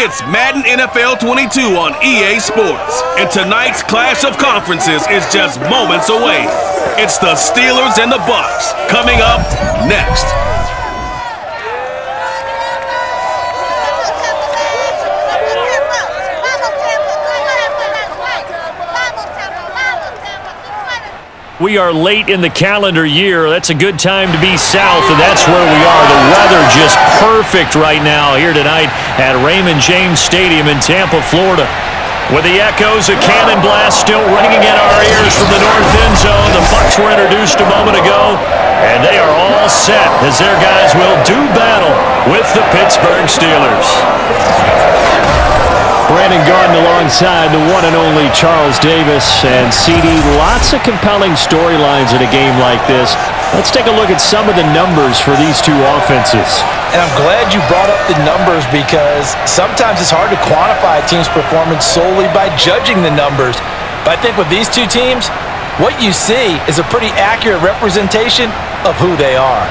It's Madden NFL 22 on EA Sports, and tonight's clash of conferences is just moments away. It's the Steelers and the Bucks coming up next. We are late in the calendar year. That's a good time to be south, and that's where we are. The weather just perfect right now here tonight at Raymond James Stadium in Tampa, Florida. With the echoes of cannon blast still ringing in our ears from the north end zone, the Bucs were introduced a moment ago, and they are all set as their guys will do battle with the Pittsburgh Steelers. Brandon Garden alongside the one and only Charles Davis. And CD, lots of compelling storylines in a game like this. Let's take a look at some of the numbers for these two offenses. And I'm glad you brought up the numbers because sometimes it's hard to quantify a team's performance solely by judging the numbers. But I think with these two teams, what you see is a pretty accurate representation of who they are.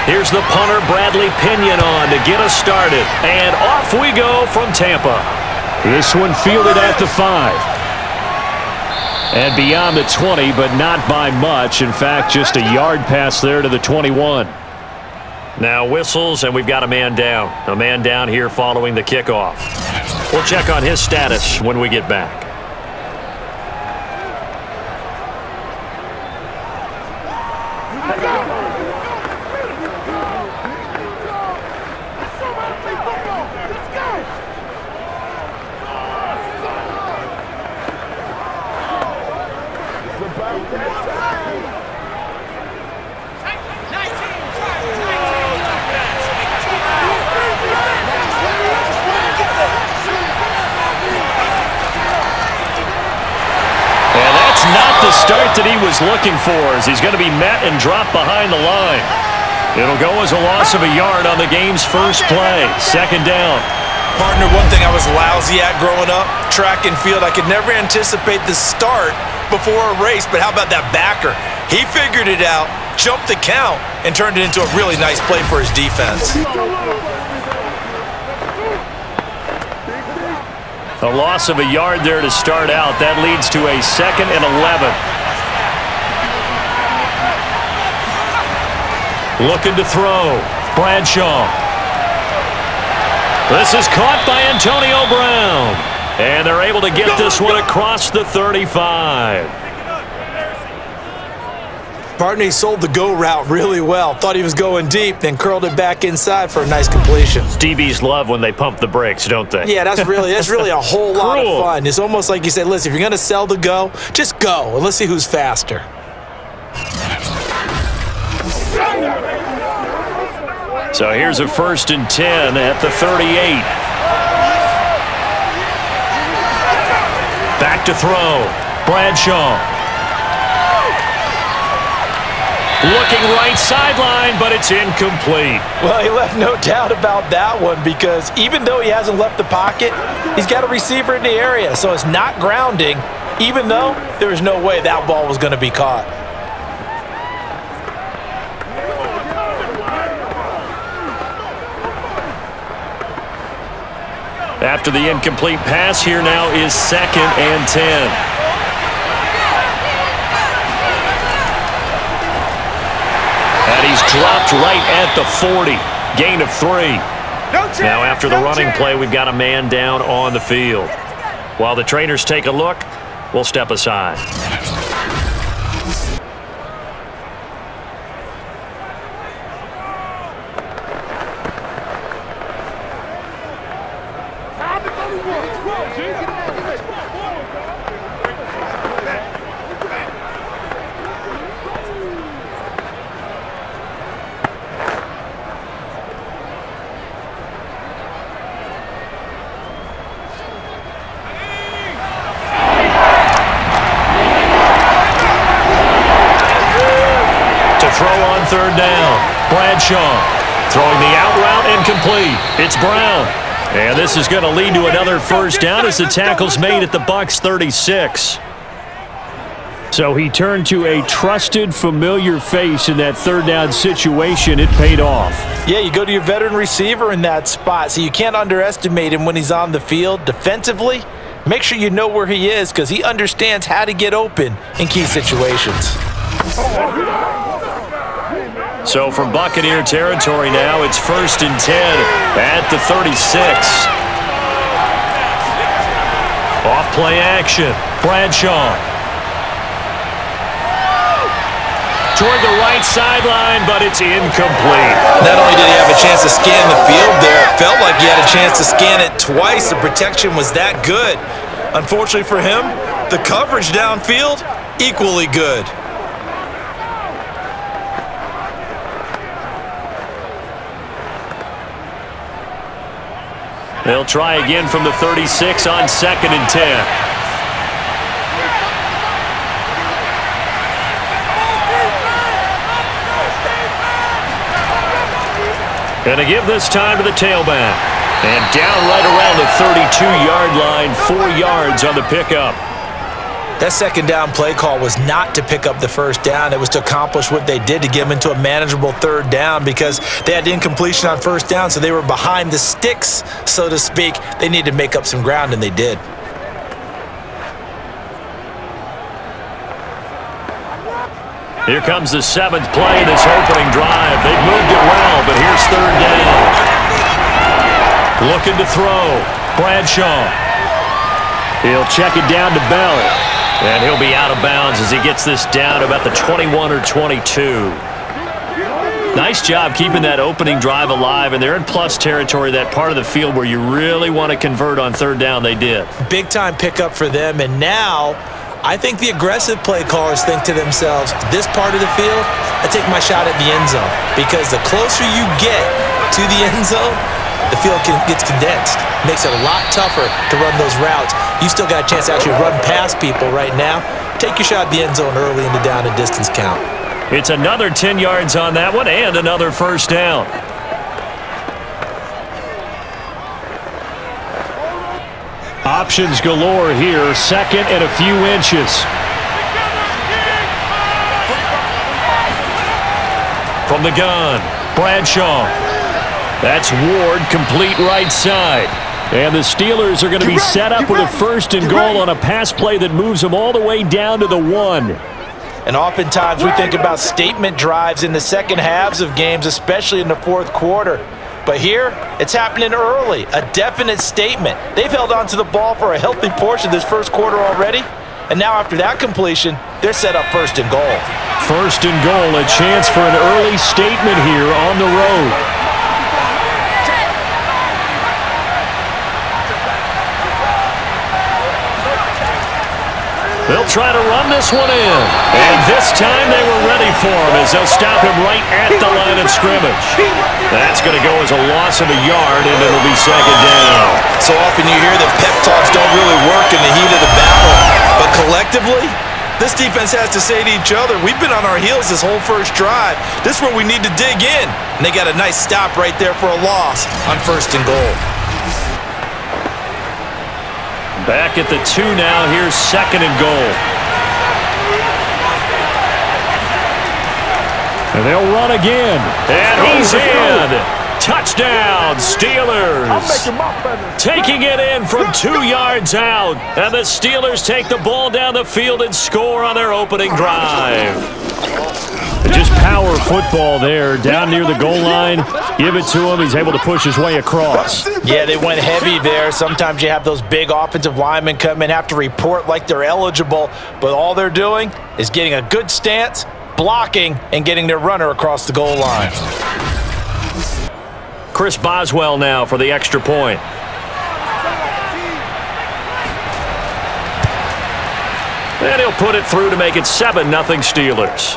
Here's the punter, Bradley Pinion, on to get us started. And off we go from Tampa. This one fielded at the 5. And beyond the 20, but not by much. In fact, just a yard pass there to the 21. Now whistles, and we've got a man down. A man down here following the kickoff. We'll check on his status when we get back. Start that he was looking for as he's going to be met and dropped behind the line. It'll go as a loss of a yard on the game's first play. Second down. Partner, one thing I was lousy at growing up, track and field, I could never anticipate the start before a race, but how about that backer? He figured it out, jumped the count, and turned it into a really nice play for his defense. A loss of a yard there to start out. That leads to a 2nd and 11. Looking to throw. Bradshaw. This is caught by Antonio Brown. And they're able to get this one across the 35. Partner, he sold the go route really well. Thought he was going deep, then curled it back inside for a nice completion. DBs love when they pump the brakes, don't they? Yeah, that's really a whole lot of fun. It's almost like you say, listen, if you're going to sell the go, just go, and let's see who's faster. So here's a 1st and 10 at the 38. Back to throw. Bradshaw. Looking right sideline, but it's incomplete. Well, he left no doubt about that one because even though he hasn't left the pocket, he's got a receiver in the area, so it's not grounding, even though there was no way that ball was going to be caught. After the incomplete pass, here now is 2nd and 10. And And he's dropped right at the 40. Gain of 3. Now after the running play, we've got a man down on the field. While the trainers take a look, we'll step aside. Throw on third down. Bradshaw throwing the out route incomplete. It's Brown. And this is going to lead to another first down as the tackle's made at the Bucs 36. So he turned to a trusted, familiar face in that third down situation. It paid off. Yeah, you go to your veteran receiver in that spot, so you can't underestimate him when he's on the field. Defensively, make sure you know where he is because he understands how to get open in key situations. So from Buccaneer territory now, it's 1st and 10 at the 36. Off play action. Bradshaw. Toward the right sideline, but it's incomplete. Not only did he have a chance to scan the field there, it felt like he had a chance to scan it twice. The protection was that good. Unfortunately for him, the coverage downfield, equally good. They'll try again from the 36 on 2nd and 10. Going to give this time to the tailback. And down right around the 32-yard line, 4 yards on the pickup. That second down play call was not to pick up the first down. It was to accomplish what they did to get them into a manageable third down because they had incompletion on first down, so they were behind the sticks, so to speak. They needed to make up some ground, and they did. Here comes the 7th play in this opening drive. They've moved it well, but here's third down. Looking to throw. Bradshaw. He'll check it down to Bell. And he'll be out of bounds as he gets this down about the 21 or 22. Nice job keeping that opening drive alive, and they're in plus territory, that part of the field where you really want to convert on third down. They did. Big-time pickup for them, and now I think the aggressive play callers think to themselves, this part of the field, I take my shot at the end zone, because the closer you get to the end zone, the field gets condensed. Makes it a lot tougher to run those routes. You still got a chance to actually run past people right now. Take your shot at the end zone early in the down and distance count. It's another 10 yards on that one and another first down. Options galore here. 2nd and a few inches. From the gun, Bradshaw. That's Ward, complete right side. And the Steelers are going to be set up with a 1st and goal on a pass play that moves them all the way down to the 1. And oftentimes we think about statement drives in the second halves of games, especially in the 4th quarter. But here, it's happening early, a definite statement. They've held on to the ball for a healthy portion of this 1st quarter already. And now after that completion, they're set up 1st and goal. 1st and goal, a chance for an early statement here on the road. They'll try to run this one in. And this time they were ready for him as they'll stop him right at the line of scrimmage. That's going to go as a loss of a yard, and it'll be 2nd down. So often you hear that pep talks don't really work in the heat of the battle. But collectively, this defense has to say to each other, we've been on our heels this whole first drive. This is where we need to dig in. And they got a nice stop right there for a loss on 1st and goal. Back at the 2 now. Here's 2nd and goal. And they'll run again. And he's in. Touchdown, Steelers. Taking it in from 2 yards out. And the Steelers take the ball down the field and score on their opening drive. Just power football there, down near the goal line. Give it to him. He's able to push his way across. Yeah, they went heavy there. Sometimes you have those big offensive linemen come in, have to report like they're eligible, but all they're doing is getting a good stance, blocking, and getting their runner across the goal line. Chris Boswell now for the extra point. And he'll put it through to make it 7-0 Steelers.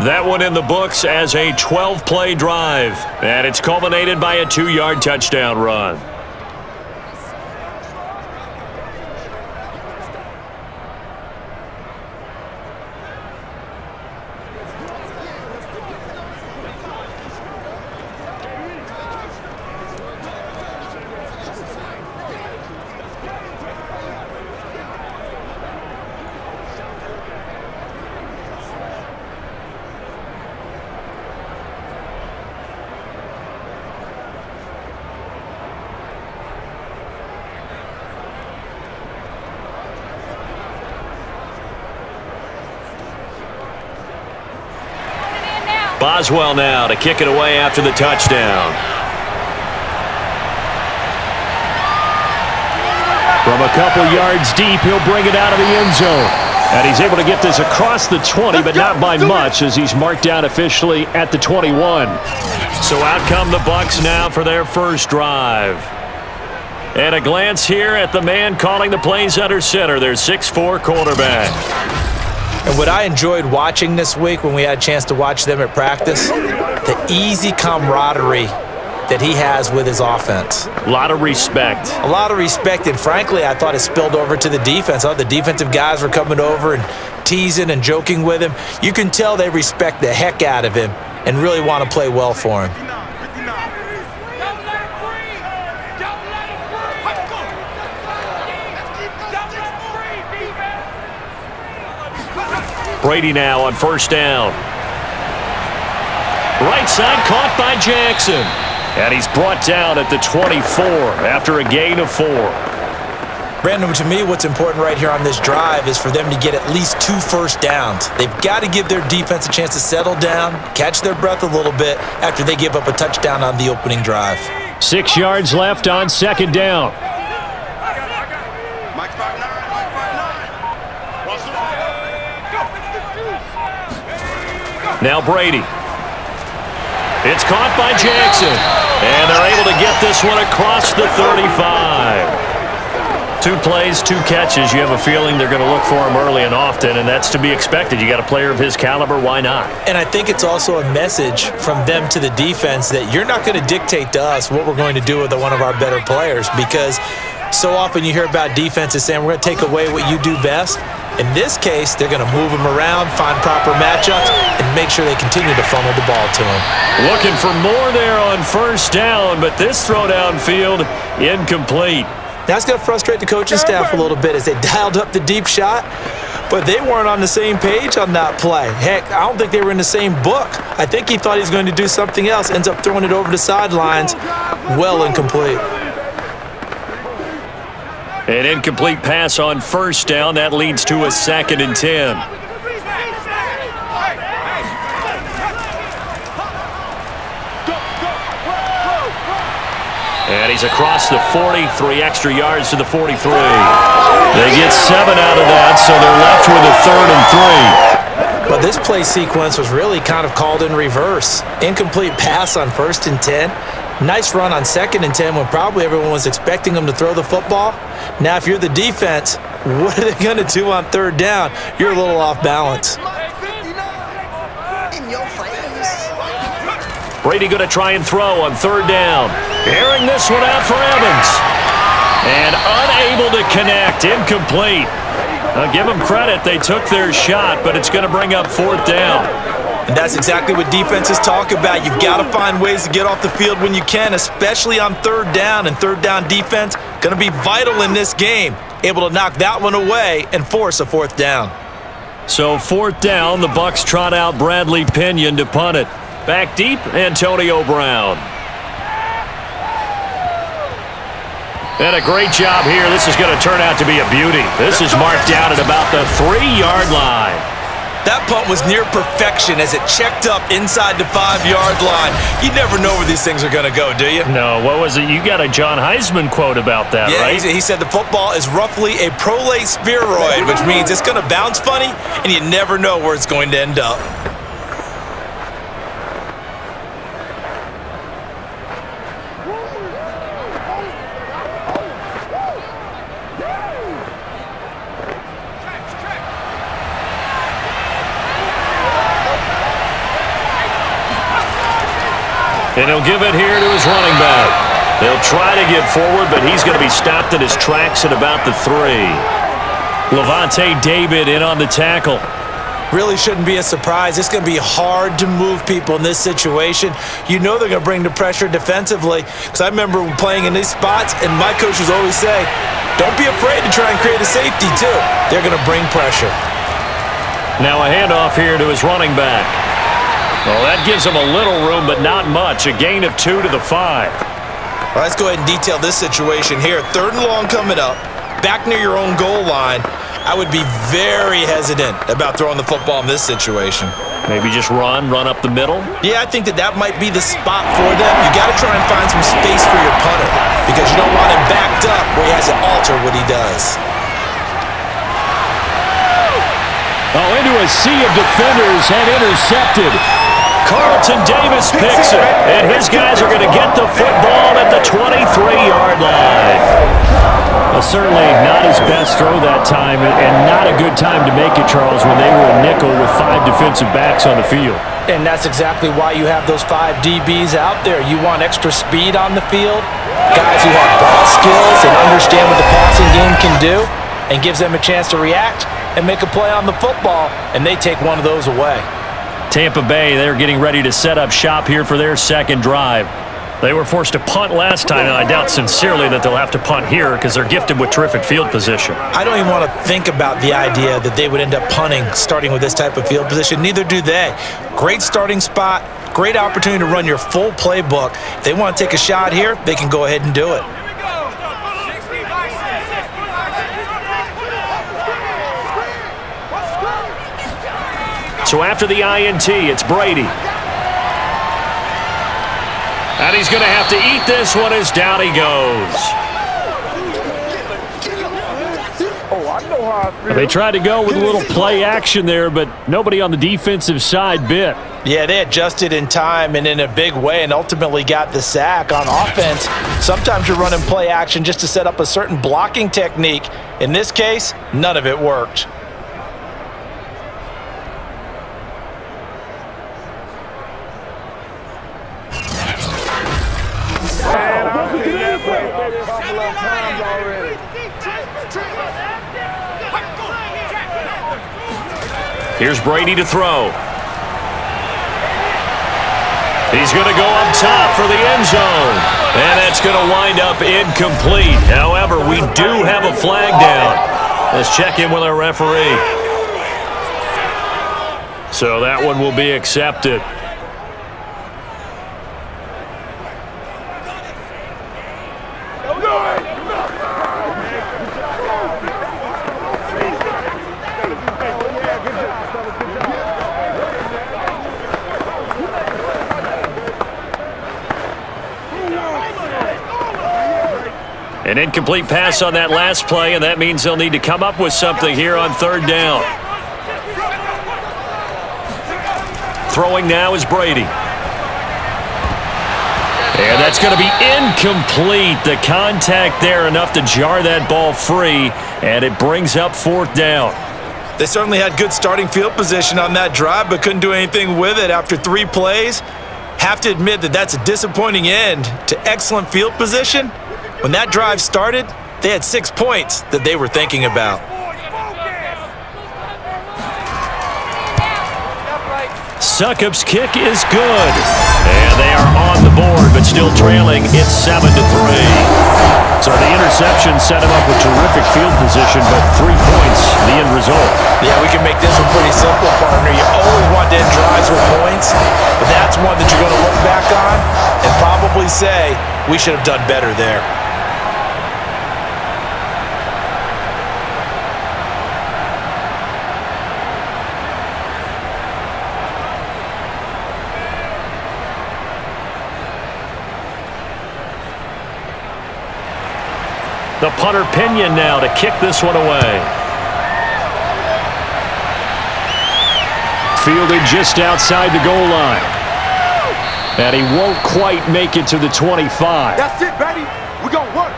That one in the books as a 12-play drive. And it's culminated by a 2-yard touchdown run. Boswell now to kick it away after the touchdown. From a couple yards deep, he'll bring it out of the end zone. And he's able to get this across the 20, but not by much, as he's marked down officially at the 21. So out come the Bucs now for their first drive. And a glance here at the man calling the plays under center, their 6'4" quarterback. And what I enjoyed watching this week when we had a chance to watch them at practice, the easy camaraderie that he has with his offense. A lot of respect. A lot of respect, and frankly, I thought it spilled over to the defense. I thought the defensive guys were coming over and teasing and joking with him. You can tell they respect the heck out of him and really want to play well for him. Brady now on first down. Right side caught by Jackson. And he's brought down at the 24 after a gain of 4. Brandon, to me, what's important right here on this drive is for them to get at least 2 first downs. They've got to give their defense a chance to settle down, catch their breath a little bit after they give up a touchdown on the opening drive. 6 yards left on second down. Now Brady. It's caught by Jackson. And they're able to get this one across the 35. 2 plays, 2 catches. You have a feeling they're going to look for him early and often, and that's to be expected. You got a player of his caliber, why not? And I think it's also a message from them to the defense that you're not going to dictate to us what we're going to do with one of our better players, because so often you hear about defenses saying we're going to take away what you do best. In this case, they're going to move him around, find proper matchups, and make sure they continue to funnel the ball to him. Looking for more there on first down, but this throw downfield incomplete. That's going to frustrate the coaching staff a little bit as they dialed up the deep shot, but they weren't on the same page on that play. Heck, I don't think they were in the same book. I think he thought he was going to do something else, ends up throwing it over the sidelines. Well incomplete. An incomplete pass on first down. That leads to a 2nd and 10. And he's across the 40, 3 extra yards to the 43. They get 7 out of that, so they're left with a 3rd and 3. But this play sequence was really kind of called in reverse. Incomplete pass on 1st and 10. Nice run on 2nd and 10 when probably everyone was expecting him to throw the football. Now, if you're the defense, what are they going to do on 3rd down? You're a little off balance. Brady going to try and throw on 3rd down. Airing this one out for Evans. And unable to connect. Incomplete. I'll give them credit. They took their shot, but it's going to bring up 4th down. And that's exactly what defenses talk about. You've got to find ways to get off the field when you can, especially on 3rd down. And 3rd down defense going to be vital in this game. Able to knock that one away and force a 4th down. So 4th down, the Bucs trot out Bradley Pinion to punt it. Back deep, Antonio Brown. And a great job here. This is going to turn out to be a beauty. This is marked out at about the 3-yard line. That punt was near perfection as it checked up inside the 5-yard line. You never know where these things are going to go, do you? No, what was it? You got a John Heisman quote about that, right? Yeah, he said the football is roughly a prolate spheroid, which means it's going to bounce funny, and you never know where it's going to end up. And he'll give it here to his running back. They'll try to get forward, but he's going to be stopped in his tracks at about the 3. Levante David in on the tackle. Really shouldn't be a surprise. It's going to be hard to move people in this situation. You know they're going to bring the pressure defensively. Because I remember playing in these spots, and my coaches always say, don't be afraid to try and create a safety, too. They're going to bring pressure. Now a handoff here to his running back. Well, that gives him a little room, but not much. A gain of 2 to the 5. Well, let's go ahead and detail this situation here. 3rd and long coming up, back near your own goal line. I would be very hesitant about throwing the football in this situation. Maybe just run up the middle? Yeah, I think that might be the spot for them. You got to try and find some space for your punter because you don't want him backed up where he has to alter what he does. Oh, into a sea of defenders and intercepted. Carlton Davis picks it, and his guys are going to get the football at the 23-yard line. Well, certainly not his best throw that time, and not a good time to make it, Charles, when they were a nickel with 5 defensive backs on the field. And that's exactly why you have those 5 DBs out there. You want extra speed on the field, guys who have ball skills and understand what the passing game can do, and gives them a chance to react and make a play on the football, and they take one of those away. Tampa Bay, they're getting ready to set up shop here for their 2nd drive. They were forced to punt last time, and I doubt sincerely that they'll have to punt here because they're gifted with terrific field position. I don't even want to think about the idea that they would end up punting starting with this type of field position. Neither do they. Great starting spot, great opportunity to run your full playbook. If they want to take a shot here, they can go ahead and do it. So after the INT, it's Brady. And he's going to have to eat this one as down he goes. They tried to go with a little play action there, but nobody on the defensive side bit. Yeah, they adjusted in time and in a big way and ultimately got the sack. On offense, sometimes you're running play action just to set up a certain blocking technique. In this case, none of it worked. Here's Brady to throw. He's going to go up top for the end zone. And that's going to wind up incomplete. However, we do have a flag down. Let's check in with our referee. So that one will be accepted. An incomplete pass on that last play, and that means they'll need to come up with something here on 3rd down. Throwing now is Brady. And that's going to be incomplete. The contact there enough to jar that ball free, and it brings up 4th down. They certainly had good starting field position on that drive, but couldn't do anything with it after 3 plays. Have to admit that that's a disappointing end to excellent field position. When that drive started, they had 6 points that they were thinking about. Succop's kick is good. And they are on the board, but still trailing. It's 7-3. So the interception set him up with terrific field position, but 3 points, the end result. Yeah, we can make this one pretty simple, partner. You always want to end drives with points, but that's one that you're going to look back on and probably say, we should have done better there. The punter Pinion now to kick this one away. Fielded just outside the goal line. And he won't quite make it to the 25. That's it, baby. We're going to work.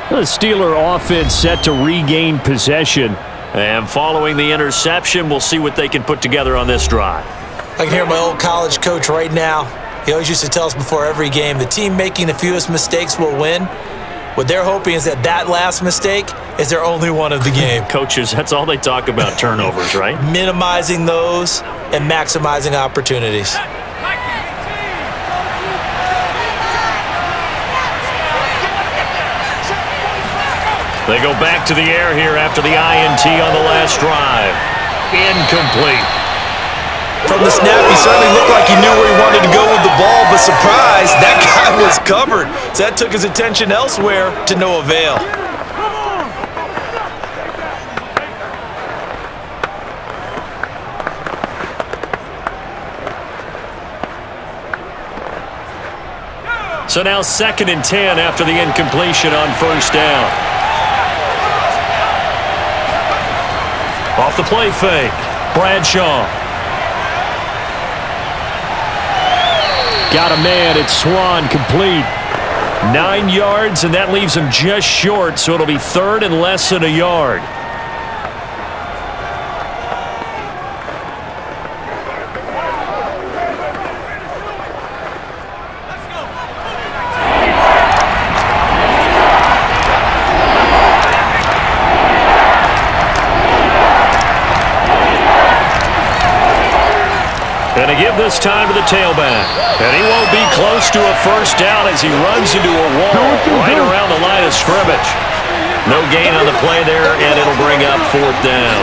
The Steeler offense set to regain possession. And following the interception, we'll see what they can put together on this drive. I can hear my old college coach right now. He always used to tell us before every game, the team making the fewest mistakes will win. What they're hoping is that that last mistake is their only one of the game. Coaches, that's all they talk about, turnovers, right? Minimizing those and maximizing opportunities. They go back to the air here after the INT on the last drive. Incomplete. From the snap, he certainly looked like he knew where he wanted to go with the ball, but surprise, that guy was covered. So that took his attention elsewhere to no avail. So now 2nd and 10 after the incompletion on first down. Off the play fake, Bradshaw. Got a man, it's Swan, complete. 9 yards, and that leaves him just short, so it'll be 3rd and less than a yard. And to give this time to the tailback. And he won't be close to a first down as he runs into a wall right around the line of scrimmage. No gain on the play there, and it'll bring up 4th down.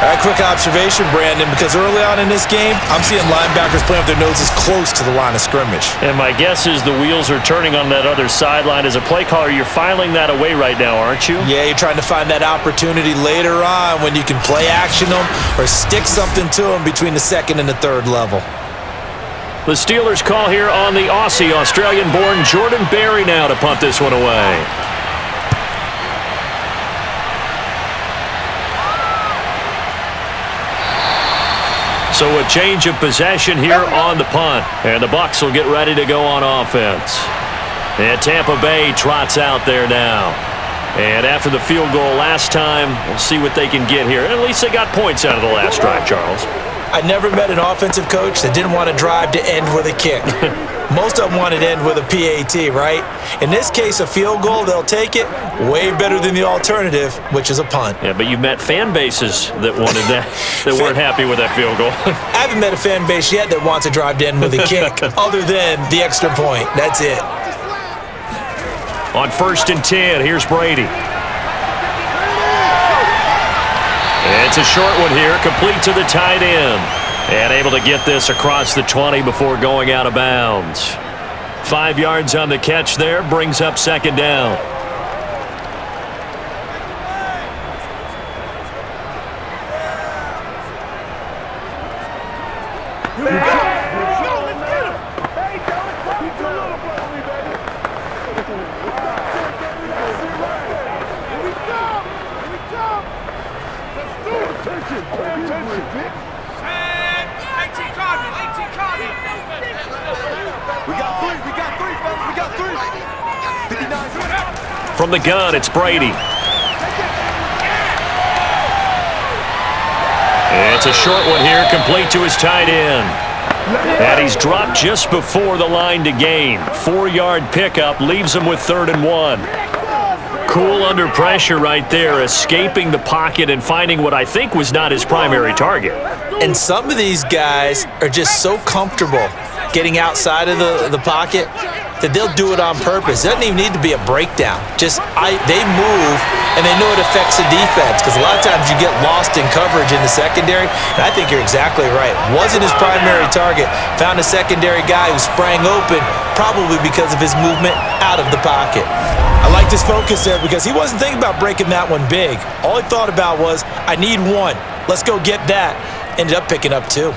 All right, quick observation, Brandon, because early on in this game, I'm seeing linebackers playing with their noses close to the line of scrimmage. And my guess is the wheels are turning on that other sideline. As a play caller, you're filing that away right now, aren't you? Yeah, you're trying to find that opportunity later on when you can play action them or stick something to them between the 2nd and the 3rd level. The Steelers call here on the Aussie, Australian-born Jordan Berry now to punt this one away. So a change of possession here on the punt. And the Bucs will get ready to go on offense. And Tampa Bay trots out there now. And after the field goal last time, we'll see what they can get here. At least they got points out of the last drive, Charles. I never met an offensive coach that didn't want to drive to end with a kick. Most of them wanted to end with a PAT, right? In this case, a field goal, they'll take it. Way better than the alternative, which is a punt. Yeah, but you've met fan bases that wanted that, that weren't happy with that field goal. I haven't met a fan base yet that wants to drive to end with a kick, other than the extra point. That's it. On 1st and 10, here's Brady. It's a short one here, complete to the tight end. And able to get this across the 20 before going out of bounds. 5 yards on the catch there, brings up 2nd down. From the gun, it's Brady. It's a short one here, complete to his tight end. And he's dropped just before the line to gain. 4-yard pickup leaves him with 3rd and 1. Cool under pressure right there, escaping the pocket and finding what I think was not his primary target. And some of these guys are just so comfortable getting outside of the pocket, that they'll do it on purpose. It doesn't even need to be a breakdown. Just they move, and they know it affects the defense, because a lot of times you get lost in coverage in the secondary, and I think you're exactly right. Wasn't his primary target. Found a secondary guy who sprang open, probably because of his movement out of the pocket. I liked his focus there because he wasn't thinking about breaking that one big. All he thought about was, I need one. Let's go get that. Ended up picking up two.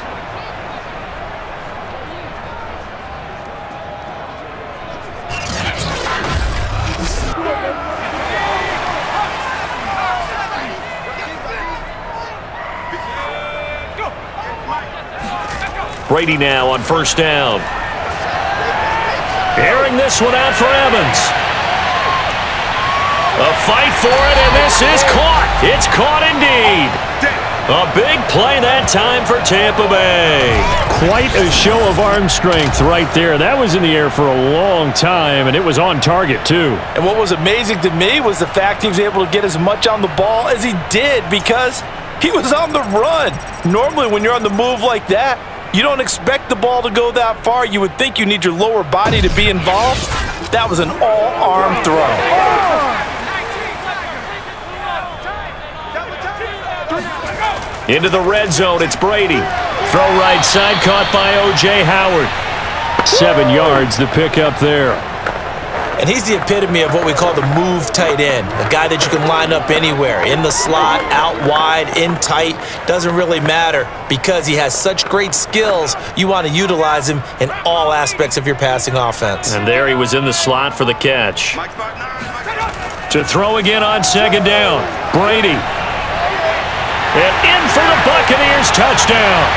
Brady now on first down. Airing this one out for Evans. A fight for it, and this is caught. It's caught indeed. A big play that time for Tampa Bay. Quite a show of arm strength right there. That was in the air for a long time, and it was on target, too. And what was amazing to me was the fact he was able to get as much on the ball as he did, because he was on the run. Normally, when you're on the move like that, you don't expect the ball to go that far. You would think you need your lower body to be involved. That was an all-arm throw. Into the red zone, it's Brady. Throw right side, caught by O.J. Howard. 7 yards the pick up there. And he's the epitome of what we call the move tight end, a guy that you can line up anywhere, in the slot, out wide, in tight, doesn't really matter, because he has such great skills. You want to utilize him in all aspects of your passing offense. And there he was in the slot for the catch. To throw again on second down, Brady. And in for the Buccaneers, touchdown.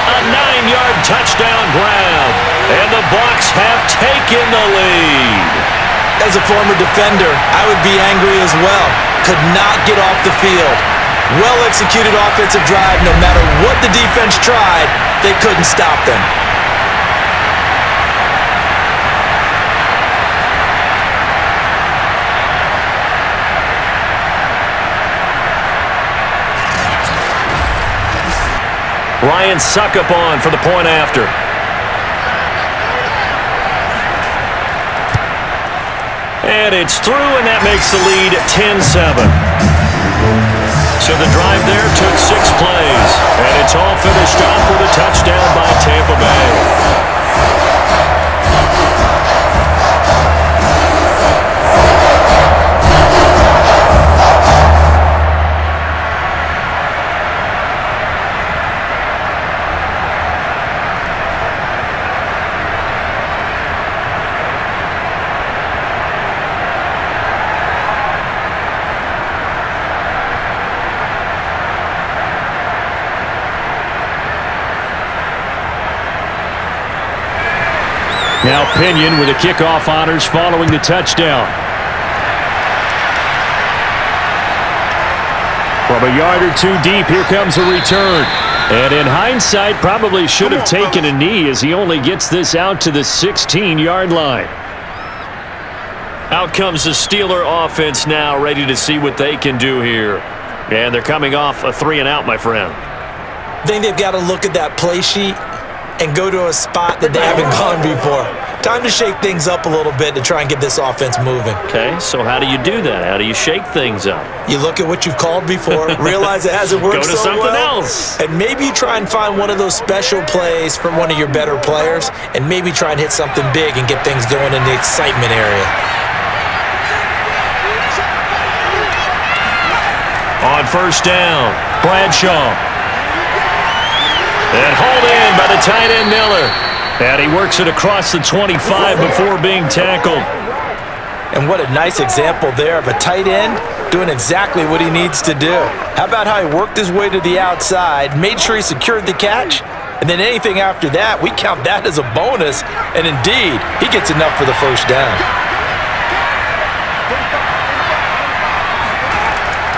A 9-yard touchdown grab, and the Bucs have taken the lead. As a former defender, I would be angry as well. Could not get off the field. Well-executed offensive drive. No matter what the defense tried, they couldn't stop them. Ryan Suckup on for the point after. And it's through, and that makes the lead 10-7. So the drive there took 6 plays, and it's all finished off with a touchdown by Tampa Bay. Now Pinion with the kickoff honors following the touchdown. From a yard or two deep, here comes a return. And in hindsight, probably should have taken a knee, as he only gets this out to the 16-yard line. Out comes the Steeler offense now, ready to see what they can do here. And they're coming off a 3-and-out, my friend. I think they've got to look at that play sheet and go to a spot that they haven't gone before. Time to shake things up a little bit to try and get this offense moving. Okay, so how do you do that? How do you shake things up? You look at what you've called before, realize it hasn't worked Go to so something well, else. and maybe you try and find one of those special plays from one of your better players, and maybe try and hit something big and get things going in the excitement area. On first down, Bradshaw. And hauled in by the tight end Miller. And he works it across the 25 before being tackled. And what a nice example there of a tight end doing exactly what he needs to do. How about how he worked his way to the outside, made sure he secured the catch, and then anything after that, we count that as a bonus. And indeed, he gets enough for the first down.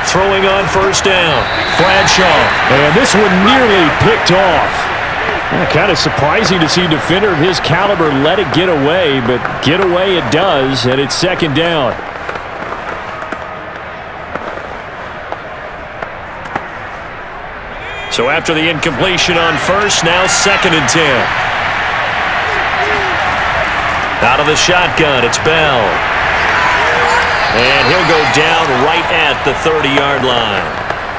Throwing on first down, Bradshaw. And this one nearly picked off. Kind of surprising to see a defender of his caliber let it get away, but get away it does, and it's second down. So after the incompletion on first, now 2nd and 10. Out of the shotgun, it's Bell. And he'll go down right at the 30-yard line.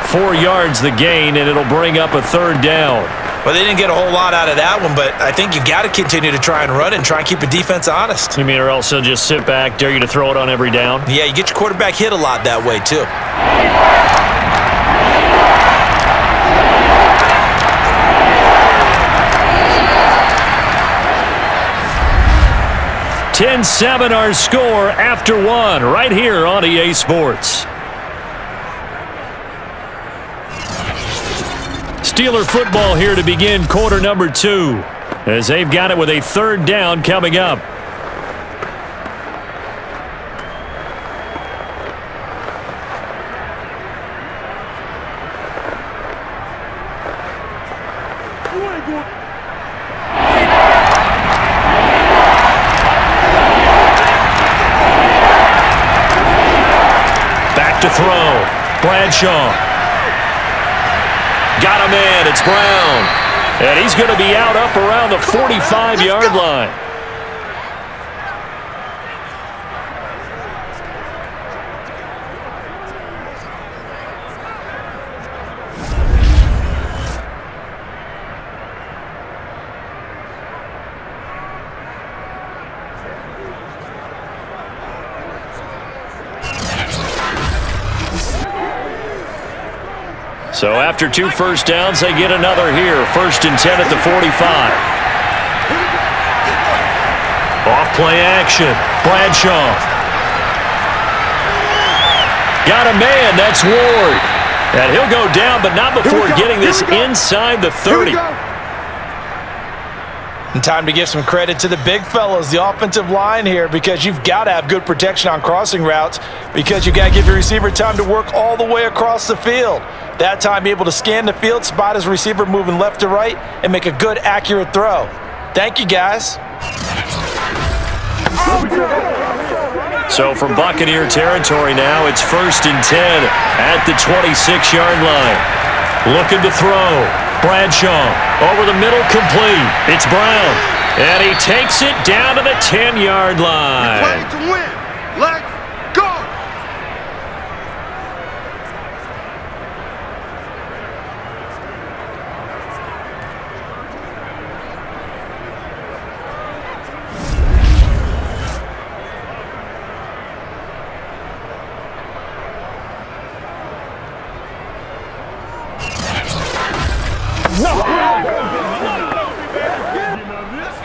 4 yards the gain, and it'll bring up a third down. Well, they didn't get a whole lot out of that one, but I think you got to continue to try and run it and try and keep the defense honest. You mean or else they'll just sit back, dare you to throw it on every down? Yeah, you get your quarterback hit a lot that way, too. 10-7 our score after 1 right here on EA Sports. Steeler football here to begin quarter number 2 as they've got it with a third down coming up. Back to throw. Bradshaw. Got a man, it's Brown. And he's going to be out up around the 45-yard line. So after 2 first downs, they get another here. 1st and 10 at the 45. Off play action. Bradshaw. Got a man. That's Ward. And he'll go down, but not before getting this inside the 30. And time to give some credit to the big fellas, the offensive line here, because you've got to have good protection on crossing routes because you've got to give your receiver time to work all the way across the field. That time, be able to scan the field, spot his receiver moving left to right, and make a good, accurate throw. Thank you, guys. So from Buccaneer territory now, it's 1st and 10 at the 26-yard line. Looking to throw. Bradshaw over the middle, complete. It's Brown. And he takes it down to the 10-yard line. We're playing to win. Let's go.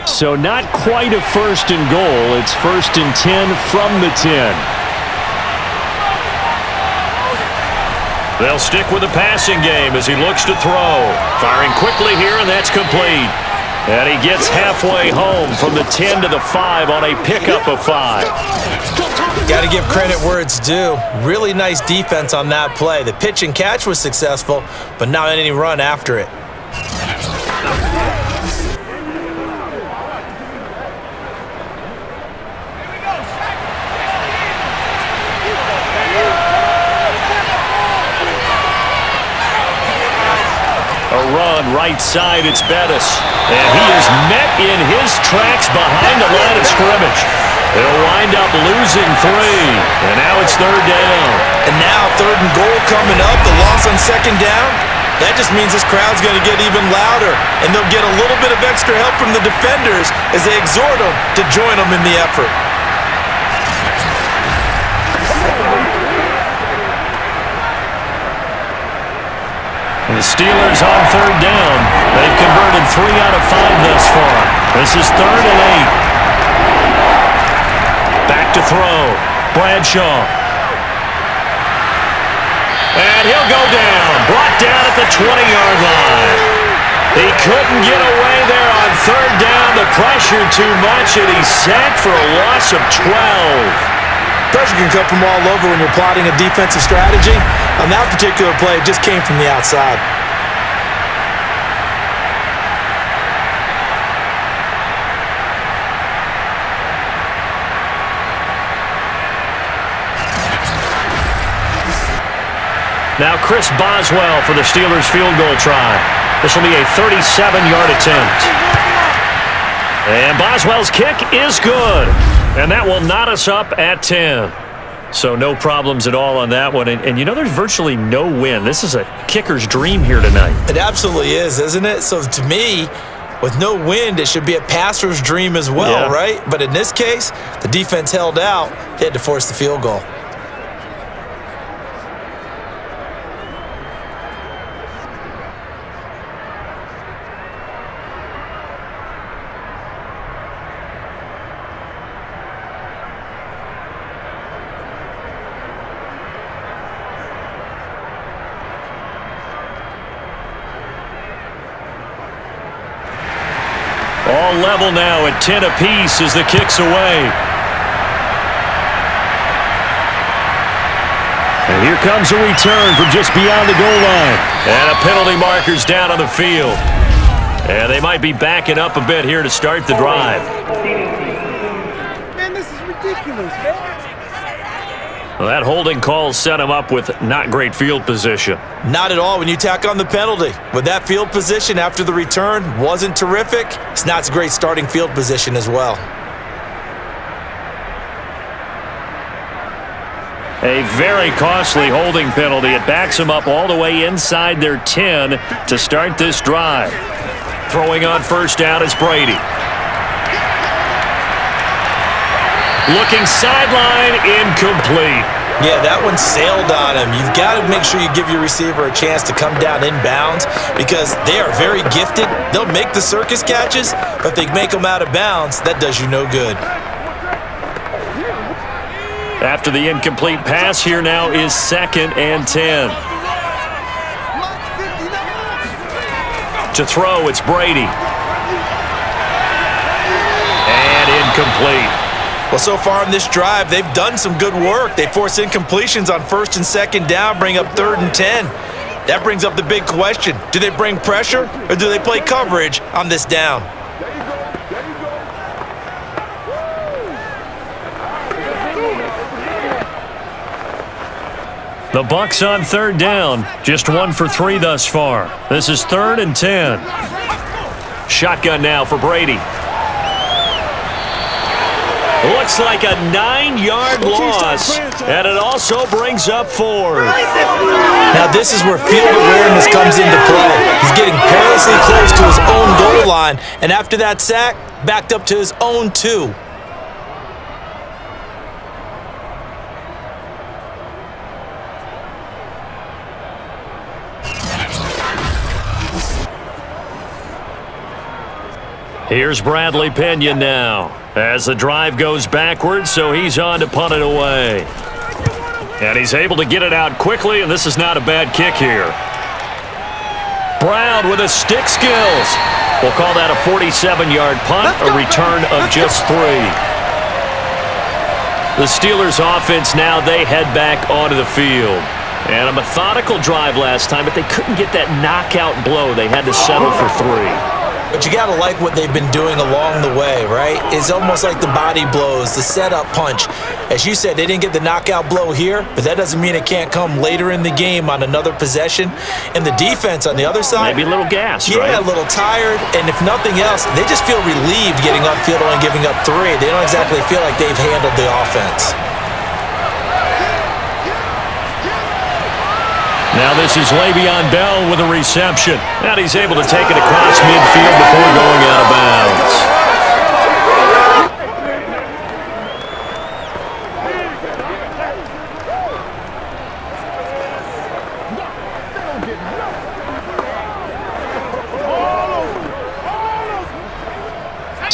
So not quite a 1st and goal. It's 1st and 10 from the 10. They'll stick with the passing game as he looks to throw. Firing quickly here, and that's complete. And he gets halfway home from the 10 to the 5 on a pickup of 5. Got to give credit where it's due. Really nice defense on that play. The pitch and catch was successful, but not any run after it. Run right side, it's Bettis. And he is met in his tracks behind the line of scrimmage. They'll wind up losing 3. And now it's 3rd down. And now 3rd and goal coming up. The loss on 2nd down. That just means this crowd's going to get even louder. And they'll get a little bit of extra help from the defenders as they exhort them to join them in the effort. The Steelers on 3rd down. They've converted 3 out of 5 thus far. This is 3rd and 8. Back to throw. Bradshaw. And he'll go down. Brought down at the 20-yard line. He couldn't get away there on 3rd down. The pressure too much, and he's sacked for a loss of 12. Pressure can come from all over when you're plotting a defensive strategy. On that particular play, it just came from the outside. Now Chris Boswell for the Steelers field goal try. This will be a 37-yard attempt. And Boswell's kick is good. And that will knot us up at 10. So no problems at all on that one. And you know, there's virtually no wind. This is a kicker's dream here tonight. It absolutely is, isn't it? So to me, with no wind, it should be a passer's dream as well, right? But in this case, the defense held out. They had to force the field goal. All level now at 10 apiece as the kick's away. And here comes a return from just beyond the goal line. And a penalty marker's down on the field. And they might be backing up a bit here to start the drive. Man, this is ridiculous, man. Well, that holding call set him up with not great field position. Not at all when you tack on the penalty. With that field position after the return wasn't terrific, it's not a great starting field position as well. A very costly holding penalty. It backs them up all the way inside their 10 to start this drive. Throwing on first down is Brady. Looking sideline, incomplete. Yeah, that one sailed on him. You've got to make sure you give your receiver a chance to come down inbounds because they are very gifted. They'll make the circus catches, but if they make them out of bounds, that does you no good. After the incomplete pass, here now is 2nd and 10. To throw, it's Brady. And incomplete. Well, so far in this drive, they've done some good work. They force incompletions on 1st and 2nd down, bring up 3rd and 10. That brings up the big question. Do they bring pressure or do they play coverage on this down? The Bucs on 3rd down. Just 1 for 3 thus far. This is 3rd and 10. Shotgun now for Brady. Looks like a 9-yard loss, and it also brings up 4th. Now this is where field awareness comes into play. He's getting perilously close to his own goal line, and after that sack, backed up to his own 2. Here's Bradley Pinion now as the drive goes backwards, so he's on to punt it away. And he's able to get it out quickly, and this is not a bad kick here. Brown with his stick skills. We'll call that a 47-yard punt, a return of just 3. The Steelers offense now, they head back onto the field. And a methodical drive last time, but they couldn't get that knockout blow. They had to settle for 3. But you got to like what they've been doing along the way, right? It's almost like the body blows, the setup punch. As you said, they didn't get the knockout blow here, but that doesn't mean it can't come later in the game on another possession. And the defense on the other side, maybe a little gassed, right? Yeah, a little tired. And if nothing else, they just feel relieved getting upfield and giving up 3. They don't exactly feel like they've handled the offense. Now this is Le'Veon Bell with a reception. And he's able to take it across midfield before going out of bounds.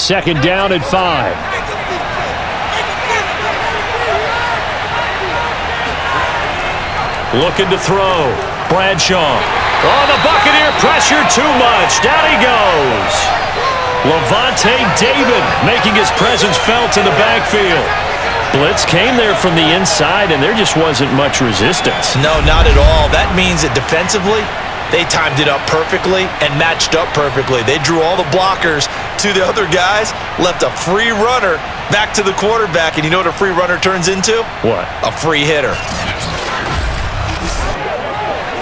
Second down at 5. Looking to throw. Bradshaw. Oh, the Buccaneer pressure too much. Down he goes. Levante David making his presence felt in the backfield. Blitz came there from the inside, and there just wasn't much resistance. No, not at all. That means that defensively, they timed it up perfectly and matched up perfectly. They drew all the blockers to the other guys, left a free runner back to the quarterback, and you know what a free runner turns into? What? A free hitter.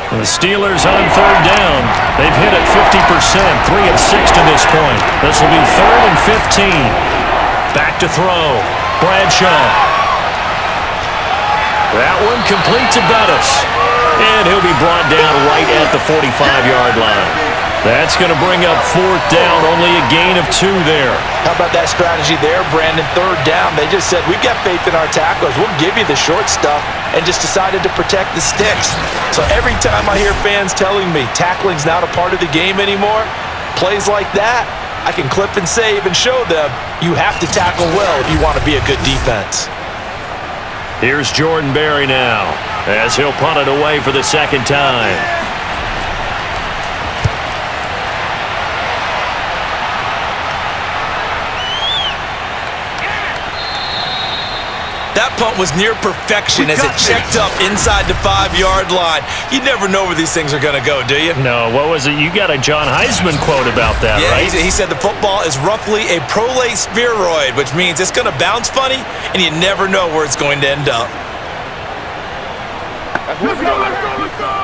The Steelers on third down. They've hit it 50%, 3 of 6 to this point. This will be 3rd and 15. Back to throw. Bradshaw. That one complete to Bettis. And he'll be brought down right at the 45-yard line. That's going to bring up 4th down, only a gain of 2 there. How about that strategy there, Brandon? 3rd down, they just said, we've got faith in our tacklers. We'll give you the short stuff, and just decided to protect the sticks. So every time I hear fans telling me tackling's not a part of the game anymore, plays like that, I can clip and save and show them you have to tackle well if you want to be a good defense. Here's Jordan Berry now, as he'll punt it away for the 2nd time. That punt was near perfection as it checked up inside the 5-yard line. You never know where these things are going to go, do you? No, what was it? You got a John Heisman quote about that, right? Yeah, he said the football is roughly a prolate spheroid, which means it's going to bounce funny, and you never know where it's going to end up. Let's go, let's go, let's go!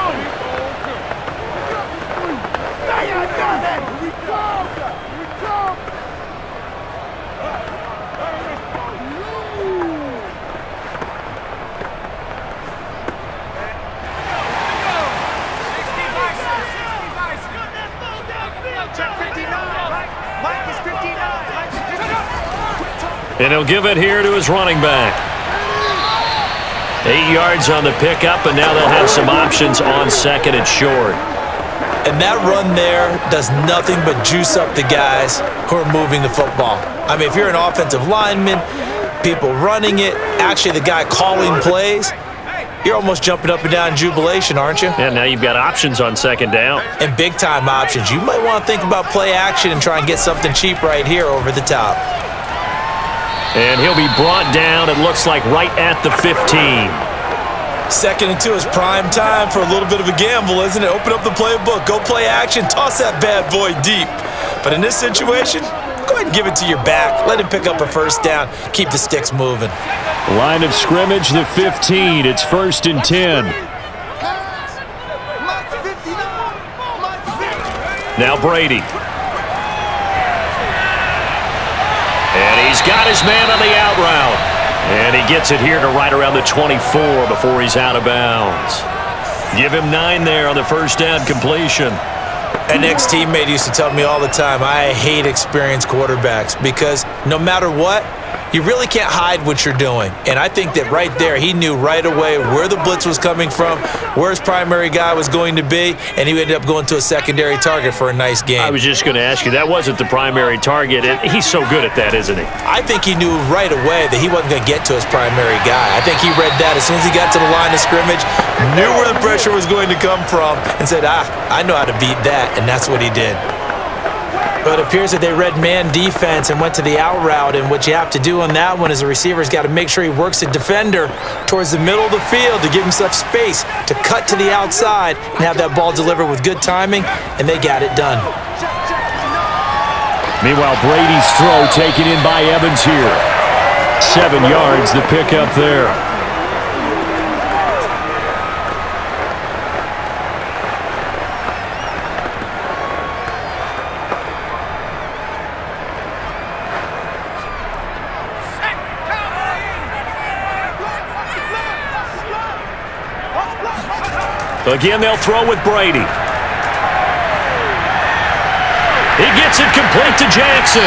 And he'll give it here to his running back. 8 yards on the pickup, and now they'll have some options on 2nd and short. And that run there does nothing but juice up the guys who are moving the football. I mean, if you're an offensive lineman, people running it, actually the guy calling plays, you're almost jumping up and down in jubilation, aren't you? Yeah, now you've got options on 2nd down. And big-time options. You might want to think about play action and try and get something cheap right here over the top. And he'll be brought down, it looks like, right at the 15. 2nd and 2 is prime time for a little bit of a gamble, isn't it? Open up the playbook, go play action, toss that bad boy deep. But in this situation, go ahead and give it to your back. Let him pick up a 1st down, keep the sticks moving. Line of scrimmage, the 15. It's 1st and 10. Now Brady. And he's got his man on the out route. And he gets it here to right around the 24 before he's out of bounds. Give him 9 there on the 1st down completion. An ex-teammate used to tell me all the time, I hate experienced quarterbacks because no matter what, you really can't hide what you're doing. And I think that right there, he knew right away where the blitz was coming from, where his primary guy was going to be, and he ended up going to a secondary target for a nice game. I was just going to ask you, that wasn't the primary target. He's so good at that, isn't he? I think he knew right away that he wasn't going to get to his primary guy. I think he read that as soon as he got to the line of scrimmage, knew where the pressure was going to come from, and said, I know how to beat that, and that's what he did. But it appears that they read man defense and went to the out route, and what you have to do on that one is the receiver's got to make sure he works the defender towards the middle of the field to give himself space to cut to the outside and have that ball delivered with good timing, and they got it done. Meanwhile, Brady's throw taken in by Evans here. 7 yards, the pickup there. Again, they'll throw with Brady. He gets it complete to Jackson.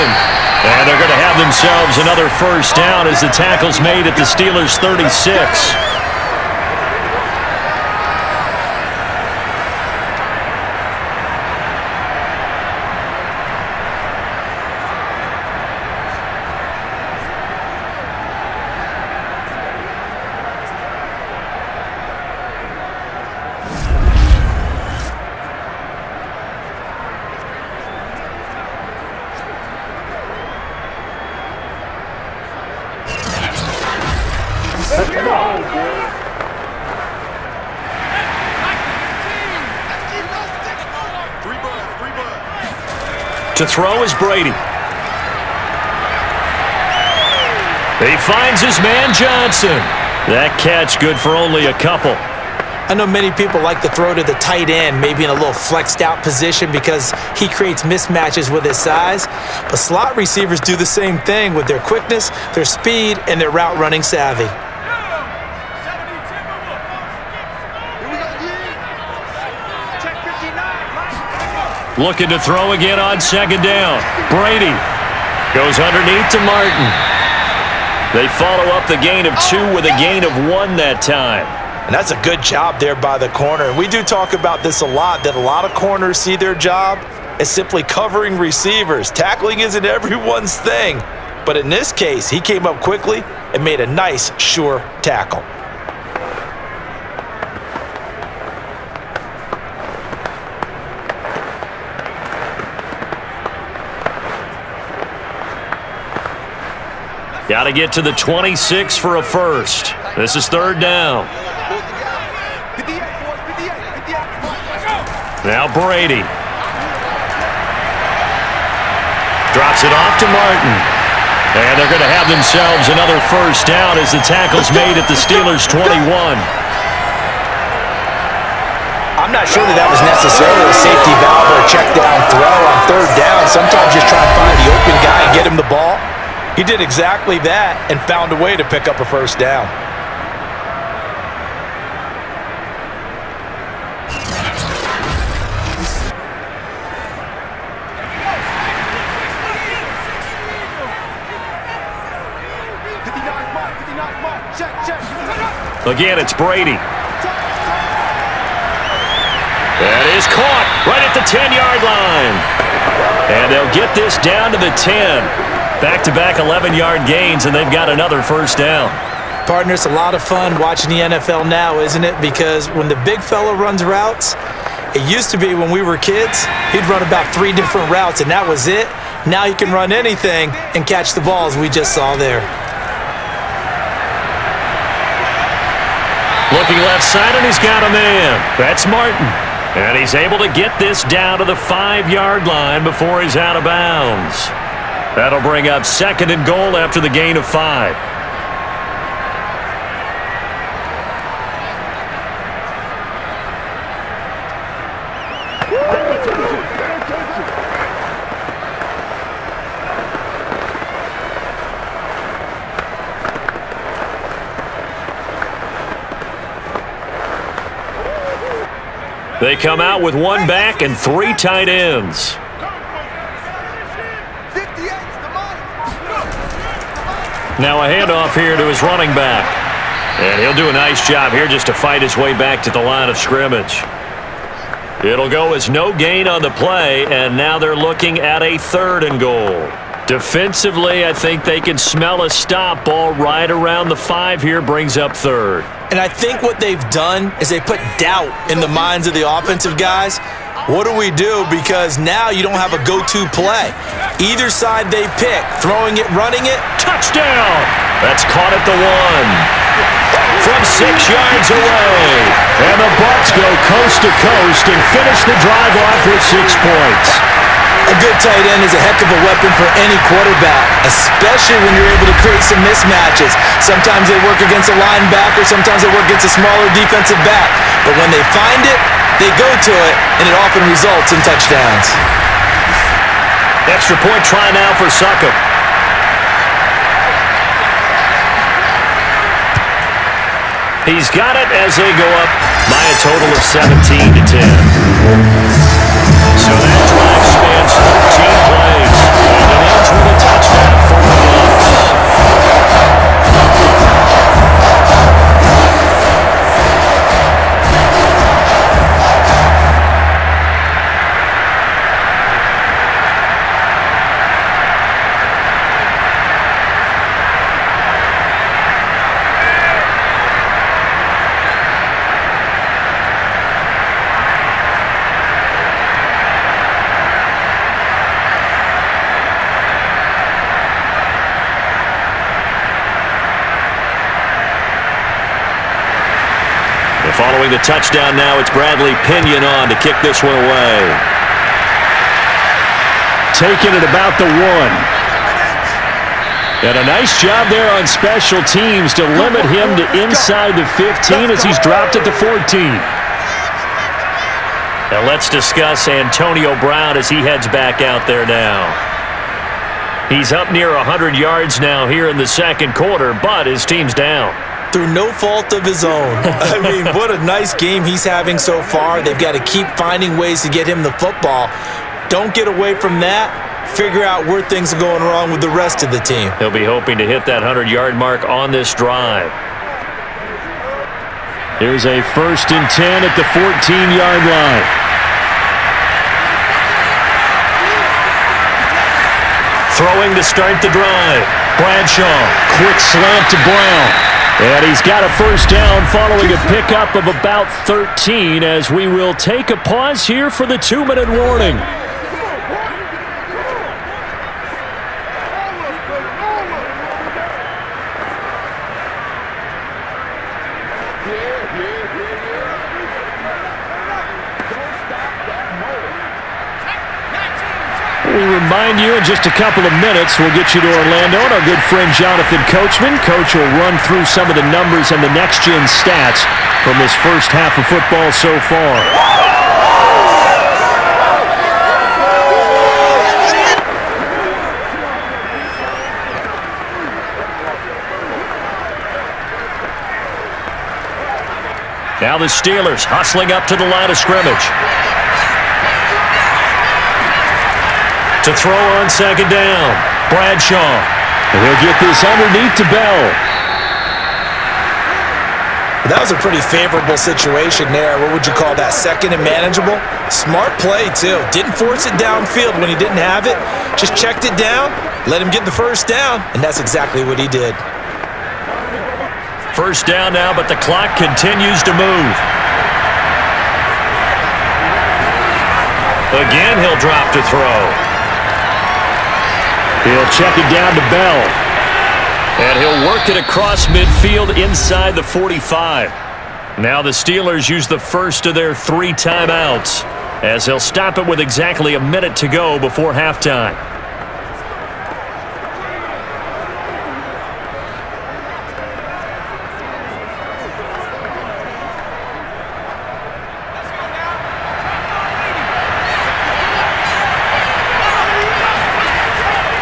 And they're going to have themselves another 1st down as the tackle's made at the Steelers' 36. To throw is Brady. He finds his man Johnson. That catch good for only a couple. I know many people like to throw to the tight end, maybe in a little flexed out position because he creates mismatches with his size. But slot receivers do the same thing with their quickness, their speed, and their route running savvy. Looking to throw again on second down. Brady goes underneath to Martin. They follow up the gain of 2 with a gain of 1 that time. And that's a good job there by the corner. And we do talk about this a lot, that a lot of corners see their job as simply covering receivers. Tackling isn't everyone's thing. But in this case, he came up quickly and made a nice, sure tackle. Got to get to the 26 for a first. This is third down. Now Brady. Drops it off to Martin. And they're going to have themselves another first down as the tackle's made at the Steelers' 21. I'm not sure that was necessarily a safety valve or a check down throw on third down. Sometimes just try and find the open guy and get him the ball. He did exactly that and found a way to pick up a first down. Again, it's Brady. That is caught right at the 10-yard line. And they'll get this down to the 10. Back-to-back 11-yard gains, and they've got another first down. Partner, it's a lot of fun watching the NFL now, isn't it? Because when the big fella runs routes, it used to be when we were kids, he'd run about 3 different routes, and that was it. Now he can run anything and catch the balls we just saw there. Looking left side, and he's got a man. That's Martin. And he's able to get this down to the 5-yard line before he's out of bounds. That'll bring up second and goal after the gain of 5. They come out with 1 back and 3 tight ends. Now a handoff here to his running back. And he'll do a nice job here just to fight his way back to the line of scrimmage. It'll go as no gain on the play, and now they're looking at a 3rd and goal. Defensively, I think they can smell a stop ball right around the 5 here, brings up 3rd. And I think what they've done is they put doubt in the minds of the offensive guys. What do we do? Because now you don't have a go-to play. Either side they pick, throwing it, running it. Touchdown! That's caught at the 1. From 6 yards away. And the Bucs go coast to coast and finish the drive off with 6 points. A good tight end is a heck of a weapon for any quarterback, especially when you're able to create some mismatches. Sometimes they work against a linebacker, sometimes they work against a smaller defensive back. But when they find it, they go to it, and it often results in touchdowns. Extra point try now for Succop. He's got it as they go up by a total of 17-10. So that drive spans 13 plays, and it ends with a touchdown for the Bucs. Following the touchdown now, it's Bradley Pinion on to kick this one away. Taking it about the 1. And a nice job there on special teams to limit him to inside the 15 as he's dropped at the 14. Now let's discuss Antonio Brown as he heads back out there now. He's up near 100 yards now here in the second quarter, but his team's down. Through no fault of his own. I mean, what a nice game he's having so far. They've got to keep finding ways to get him the football. Don't get away from that. Figure out where things are going wrong with the rest of the team. He'll be hoping to hit that 100-yard mark on this drive. Here's a 1st and 10 at the 14-yard line. Throwing to start the drive. Bradshaw, quick slant to Brown. And he's got a first down following a pickup of about 13 as we will take a pause here for the 2-minute warning. We'll remind you in just a couple of minutes, we'll get you to Orlando and our good friend Jonathan Coachman. Coach will run through some of the numbers and the next-gen stats from this first half of football so far. Now the Steelers hustling up to the line of scrimmage. To throw on second down. Bradshaw. And he'll get this underneath to Bell. That was a pretty favorable situation there. What would you call that? Second and manageable? Smart play, too. Didn't force it downfield when he didn't have it. Just checked it down, let him get the first down, and that's exactly what he did. First down now, but the clock continues to move. Again, he'll drop to throw. He'll check it down to Bell. And he'll work it across midfield inside the 45. Now the Steelers use the first of their 3 timeouts as they'll stop it with exactly a minute to go before halftime.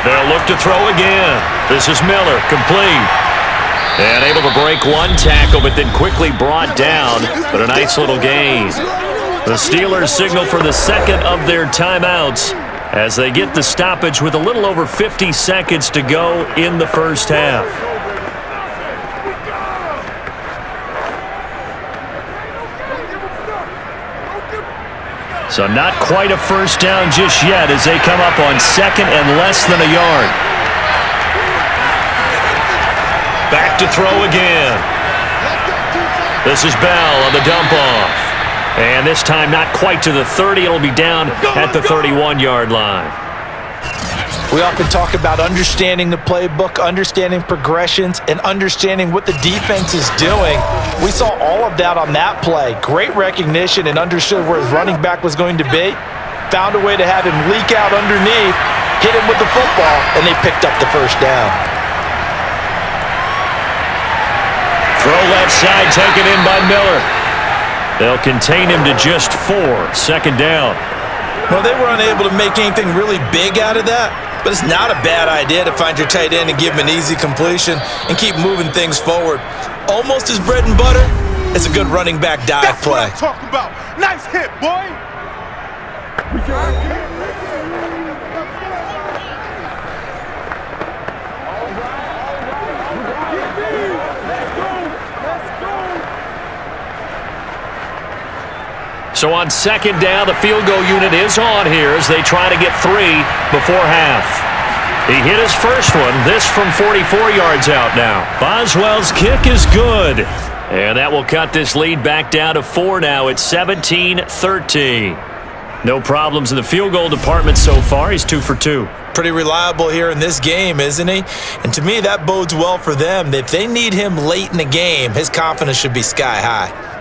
They'll look to throw again. This is Miller, complete. And able to break one tackle, but then quickly brought down. But a nice little gain. The Steelers signal for the second of their timeouts as they get the stoppage with a little over 50 seconds to go in the first half. So not quite a first down just yet as they come up on second and less than a yard. Back to throw again. This is Bell on the dump off. And this time not quite to the 30. It'll be down at the 31-yard line. We often talk about understanding the playbook, understanding progressions, and understanding what the defense is doing. We saw all of that on that play. Great recognition and understood where his running back was going to be. Found a way to have him leak out underneath, hit him with the football, and they picked up the first down. Throw left side, taken in by Miller. They'll contain him to just 4. Second down. Well, they were unable to make anything really big out of that, but it's not a bad idea to find your tight end and give him an easy completion and keep moving things forward. Almost his bread and butter. It's a good running back dive play. That's what I'm talking about. Nice hit, boy. So on second down, the field goal unit is on here as they try to get 3 before half. He hit his first one, this from 44 yards out now. Boswell's kick is good. And that will cut this lead back down to 4 now. It's 17-13. No problems in the field goal department so far. He's 2 for 2. Pretty reliable here in this game, isn't he? And to me, that bodes well for them. If they need him late in the game, his confidence should be sky high.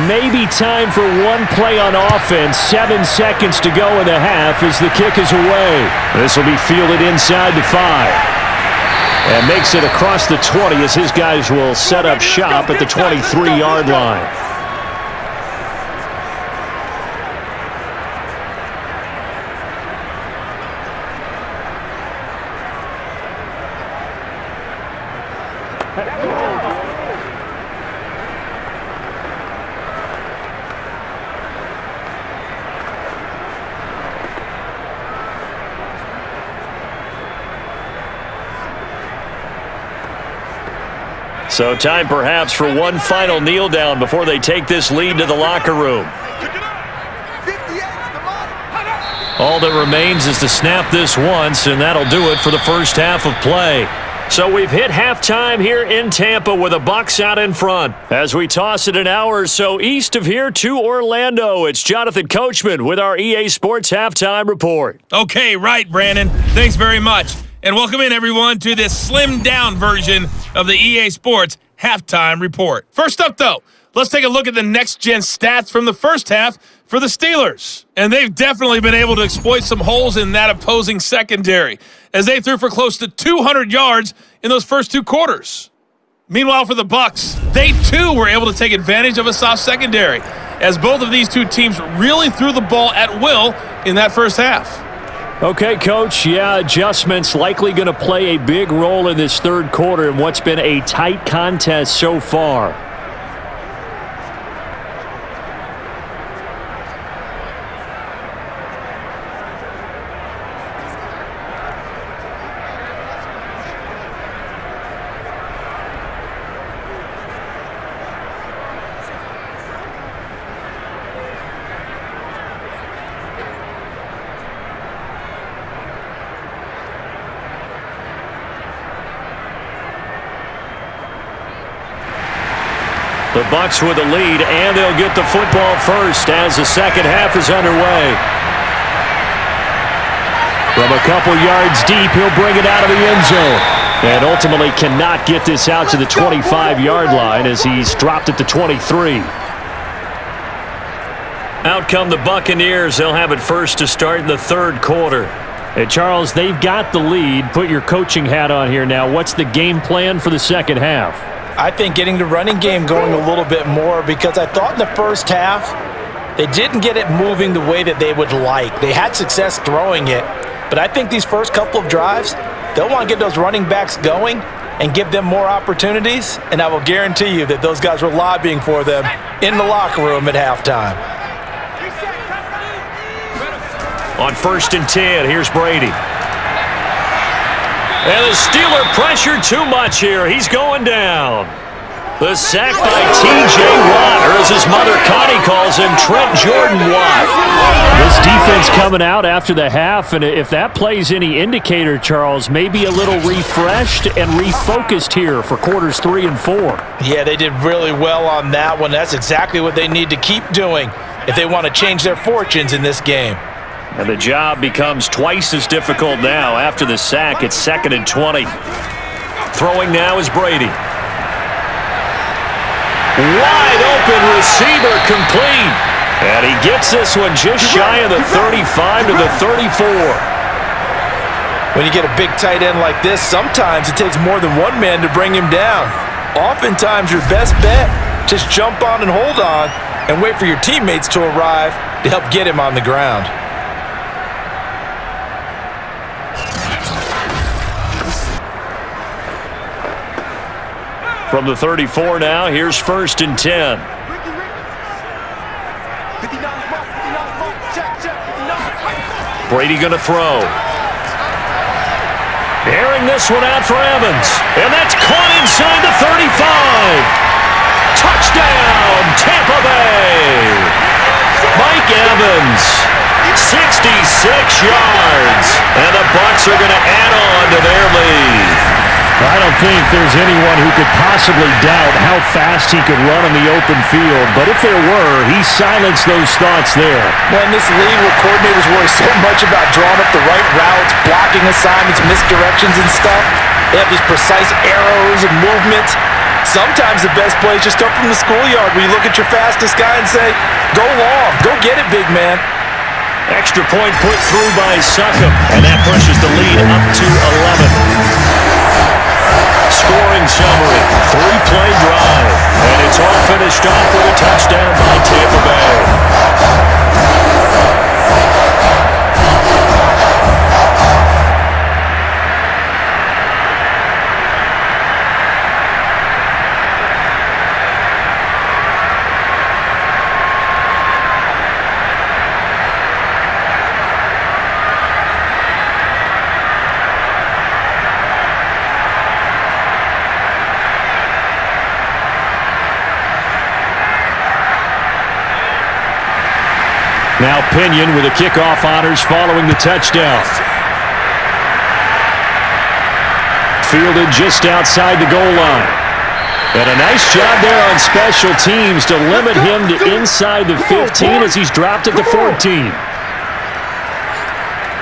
Maybe time for one play on offense. 7 seconds to go in the half as the kick is away. This will be fielded inside the 5. And makes it across the 20 as his guys will set up shop at the 23-yard line. So time perhaps for one final kneel down before they take this lead to the locker room. All that remains is to snap this once, and that'll do it for the first half of play. So we've hit halftime here in Tampa with the Bucs out in front. As we toss it an hour or so east of here to Orlando, it's Jonathan Coachman with our EA Sports Halftime Report. Okay, right, Brandon. Thanks very much. And welcome in, everyone, to this slimmed-down version of the EA Sports Halftime Report. First up, though, let's take a look at the next-gen stats from the first half for the Steelers. And they've definitely been able to exploit some holes in that opposing secondary, as they threw for close to 200 yards in those first 2 quarters. Meanwhile, for the Bucs, they, too, were able to take advantage of a soft secondary, as both of these two teams really threw the ball at will in that first half. Okay, Coach, yeah, adjustments likely going to play a big role in this third quarter in what's been a tight contest so far. The Bucs with the lead, and they'll get the football first as the second half is underway. From a couple yards deep, he'll bring it out of the end zone. And ultimately cannot get this out to the 25-yard line as he's dropped at the 23. Out come the Buccaneers. They'll have it first to start in the third quarter. And Charles, they've got the lead. Put your coaching hat on here now. What's the game plan for the second half? I think getting the running game going a little bit more, because I thought in the first half they didn't get it moving the way that they would like. They had success throwing it, but I think these first couple of drives, they'll want to get those running backs going and give them more opportunities, and I will guarantee you that those guys were lobbying for them in the locker room at halftime. On 1st and 10, here's Brady. And the Steeler pressure too much here. He's going down. The sack by T.J. Watt, or as his mother Connie calls him, Trent Jordan Watt. This defense coming out after the half, and if that plays any indicator, Charles, maybe a little refreshed and refocused here for quarters 3 and 4. Yeah, they did really well on that one. That's exactly what they need to keep doing if they want to change their fortunes in this game. And the job becomes twice as difficult now after the sack. It's 2nd and 20. Throwing now is Brady. Wide open receiver complete. And he gets this one just shy of the 35 to the 34. When you get a big tight end like this, sometimes it takes more than one man to bring him down. Oftentimes your best bet, just jump on and hold on and wait for your teammates to arrive to help get him on the ground. From the 34 now, here's 1st and 10. Brady going to throw. Airing this one out for Evans. And that's caught inside the 35. Touchdown, Tampa Bay. Mike Evans, 66 yards. And the Bucs are going to add on to their lead. I don't think there's anyone who could possibly doubt how fast he could run on the open field, but if there were, he silenced those thoughts there. Well, in this league where coordinators worry so much about drawing up the right routes, blocking assignments, misdirections and stuff, they have these precise arrows and movements. sometimes the best plays just come from the schoolyard where you look at your fastest guy and say, go long, go get it, big man. Extra point put through by Succop, and that pushes the lead up to 11. Scoring summary, 3-play drive, and it's all finished off with a touchdown by Tampa Bay. Now Pinion with the kickoff honors following the touchdown. Fielded just outside the goal line. And a nice job there on special teams to limit him to inside the 15 as he's dropped at the 14.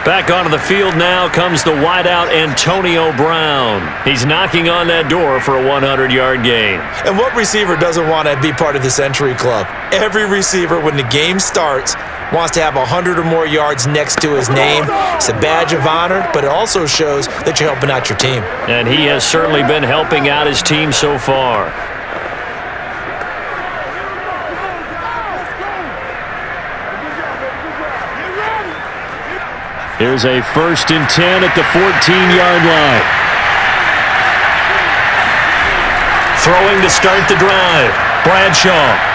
Back onto the field now comes the wideout Antonio Brown. He's knocking on that door for a 100-yard gain. And what receiver doesn't want to be part of this entry club? Every receiver, when the game starts, wants to have 100 or more yards next to his name. It's a badge of honor, but it also shows that you're helping out your team. And he has certainly been helping out his team so far. Here's a 1st and 10 at the 14-yard line. Throwing to start the drive, Bradshaw.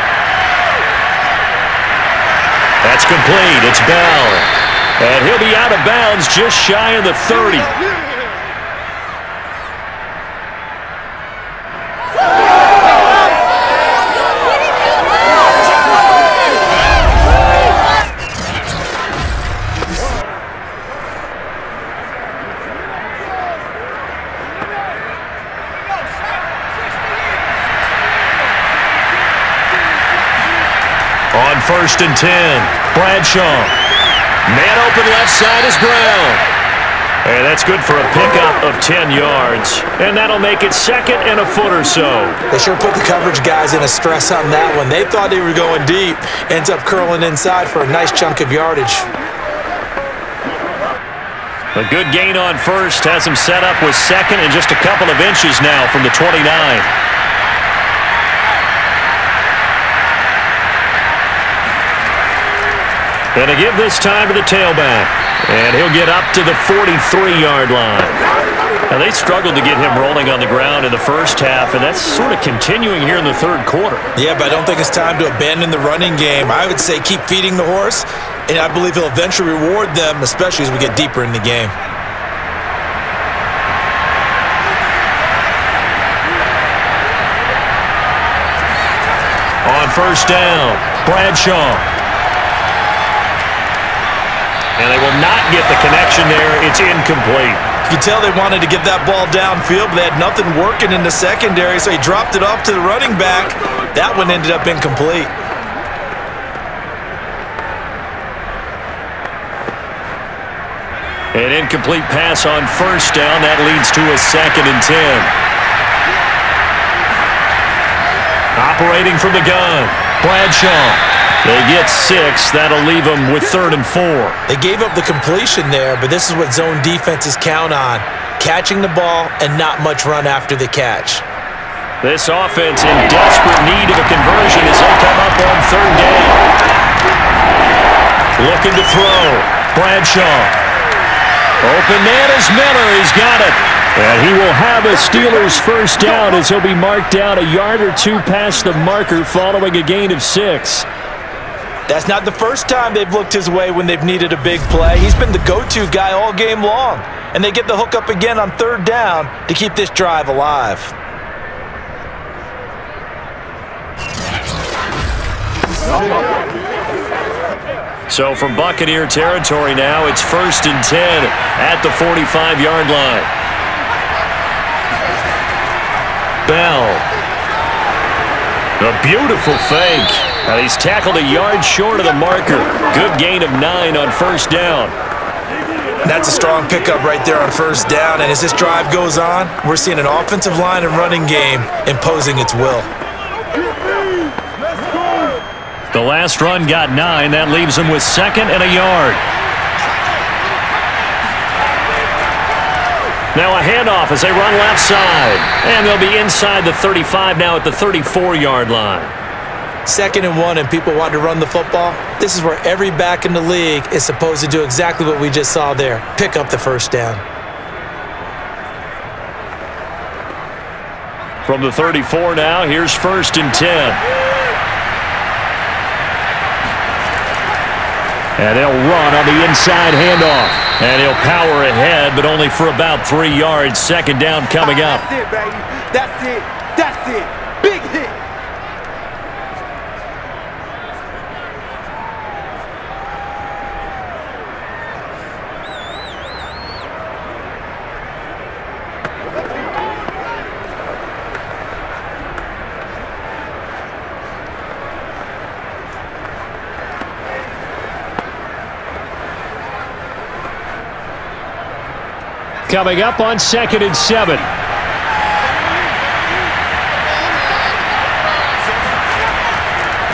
That's complete. It's Bell. And he'll be out of bounds just shy of the 30. On 1st and 10, Bradshaw. Man open left side is Brown. And that's good for a pickup of 10 yards. And that'll make it 2nd and a foot or so. They sure put the coverage guys in a stress on that one. They thought they were going deep. Ends up curling inside for a nice chunk of yardage. A good gain on 1st has him set up with 2nd and just a couple of inches now from the 29. And a give this time to the tailback. And he'll get up to the 43-yard line. Now, they struggled to get him rolling on the ground in the first half, and that's sort of continuing here in the 3rd quarter. Yeah, but I don't think it's time to abandon the running game. I would say keep feeding the horse, and I believe he'll eventually reward them, especially as we get deeper in the game. On 1st down, Bradshaw. And they will not get the connection there. It's incomplete. You can tell they wanted to get that ball downfield, but they had nothing working in the secondary, so he dropped it off to the running back. That one ended up incomplete. An incomplete pass on 1st down. That leads to a 2nd and 10. Operating from the gun, Bradshaw. They get 6. That'll leave them with 3rd and 4. They gave up the completion there, but this is what zone defenses count on. Catching the ball and not much run after the catch. This offense in desperate need of a conversion as they come up on 3rd down. Looking to throw. Bradshaw. Open man is Miller. He's got it. And he will have a Steelers 1st down as he'll be marked down a yard or 2 past the marker following a gain of 6. That's not the first time they've looked his way when they've needed a big play. He's been the go-to guy all game long. And they get the hook up again on 3rd down to keep this drive alive. So from Buccaneer territory now, it's 1st and 10 at the 45-yard line. Bell. A beautiful fake. And he's tackled a yard short of the marker. Good gain of 9 on 1st down. That's a strong pickup right there on first down, and as this drive goes on, we're seeing an offensive line and running game imposing its will. The last run got 9. That leaves them with 2nd and a yard. Now a handoff as they run left side. And they'll be inside the 35 now at the 34-yard line. 2nd and 1, and people want to run the football. This is where every back in the league is supposed to do exactly what we just saw there. Pick up the first down. From the 34 now, here's 1st and 10. And they'll run on the inside handoff. And he'll power ahead, but only for about 3 yards. 2nd down coming up. That's it, baby. That's it. That's it. Big hit. Coming up on 2nd and 7.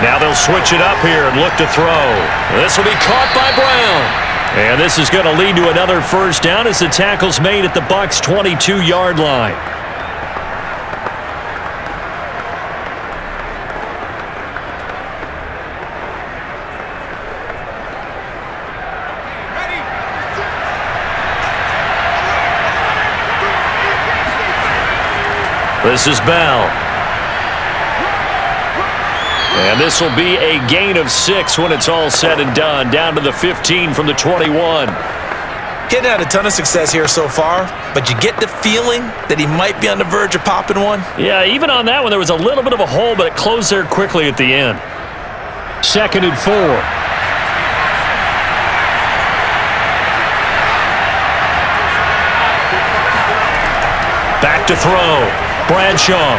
Now they'll switch it up here and look to throw. This will be caught by Brown. And this is going to lead to another first down as the tackle's made at the Bucs' 22-yard line. This is Bell. And this will be a gain of 6 when it's all said and done. Down to the 15 from the 21. Getting had a ton of success here so far, but you get the feeling that he might be on the verge of popping one. Yeah, even on that one, there was a little bit of a hole, but it closed there quickly at the end. 2nd and 4. Back to throw. Bradshaw.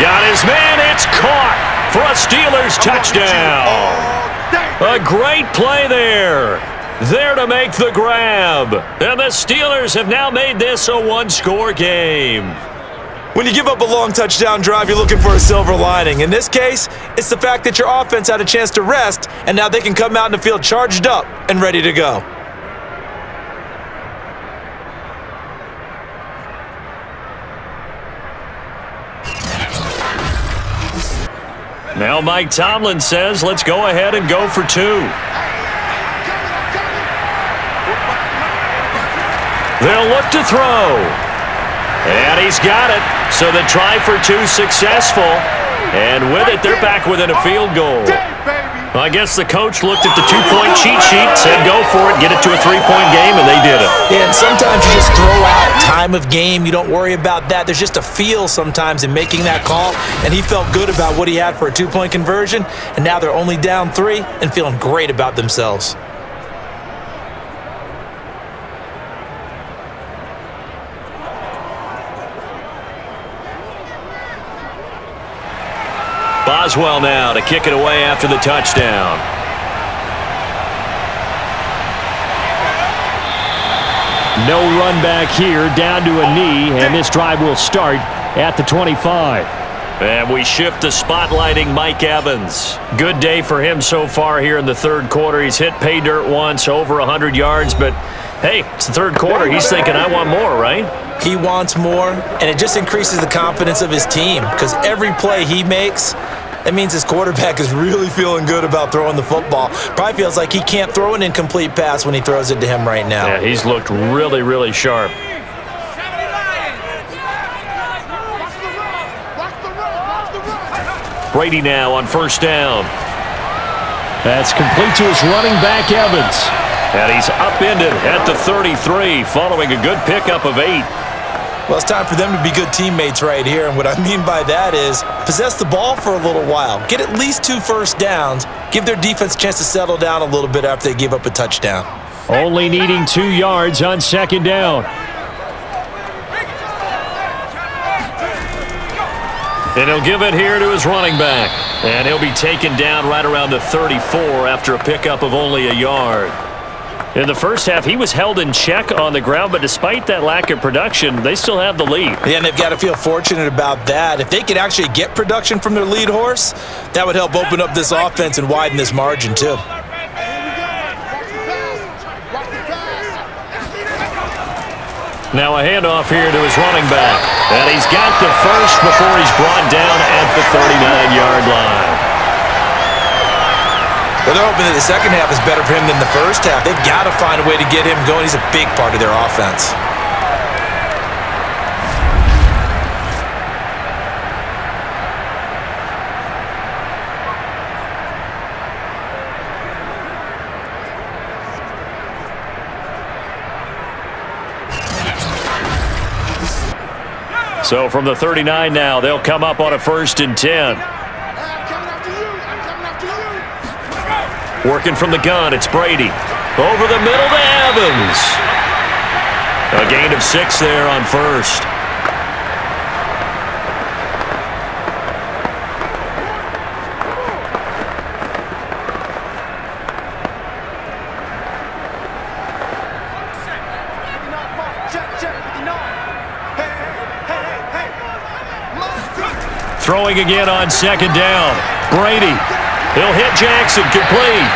Got his man. It's caught for a Steelers touchdown. A great play there. There to make the grab. And the Steelers have now made this a one-score game. When you give up a long touchdown drive, you're looking for a silver lining. In this case, it's the fact that your offense had a chance to rest, and now they can come out in the field charged up and ready to go. Now Mike Tomlin says, let's go ahead and go for 2. They'll look to throw. And he's got it. So the try for 2 successful. And with it, they're back within a field goal. I guess the coach looked at the 2-point cheat sheet, said go for it, get it to a 3-point game, and they did it. Yeah, and sometimes you just throw out time of game. You don't worry about that. There's just a feel sometimes in making that call, and he felt good about what he had for a 2-point conversion, and now they're only down 3 and feeling great about themselves. Boswell now to kick it away after the touchdown. No run back here, down to a knee, and this drive will start at the 25. And we shift to spotlighting Mike Evans. Good day for him so far here in the third quarter. He's hit pay dirt once, over 100 yards, but hey, it's the third quarter. He's thinking, I want more, right? He wants more, and it just increases the confidence of his team because every play he makes, that means his quarterback is really feeling good about throwing the football. Probably feels like he can't throw an incomplete pass when he throws it to him right now. Yeah, he's looked really, really sharp. Brady now on first down. That's complete to his running back, Evans. And he's upended at the 33 following a good pickup of 8. Well, it's time for them to be good teammates right here, and what I mean by that is possess the ball for a little while. Get at least 2 first downs. Give their defense a chance to settle down a little bit after they give up a touchdown. Only needing 2 yards on second down. And he'll give it here to his running back. And he'll be taken down right around the 34 after a pickup of only a yard. In the first half, he was held in check on the ground, but despite that lack of production, they still have the lead. Yeah, and they've got to feel fortunate about that. If they could actually get production from their lead horse, that would help open up this offense and widen this margin, too. Now a handoff here to his running back. And he's got the first before he's brought down at the 39-yard line. Well, they're hoping that the second half is better for him than the first half. They've got to find a way to get him going. He's a big part of their offense. So from the 39 now, they'll come up on a 1st and 10. Working from the gun, it's Brady. Over the middle to Evans. A gain of 6 there on 1st. Throwing again on 2nd down. Brady. He'll hit Jackson, complete.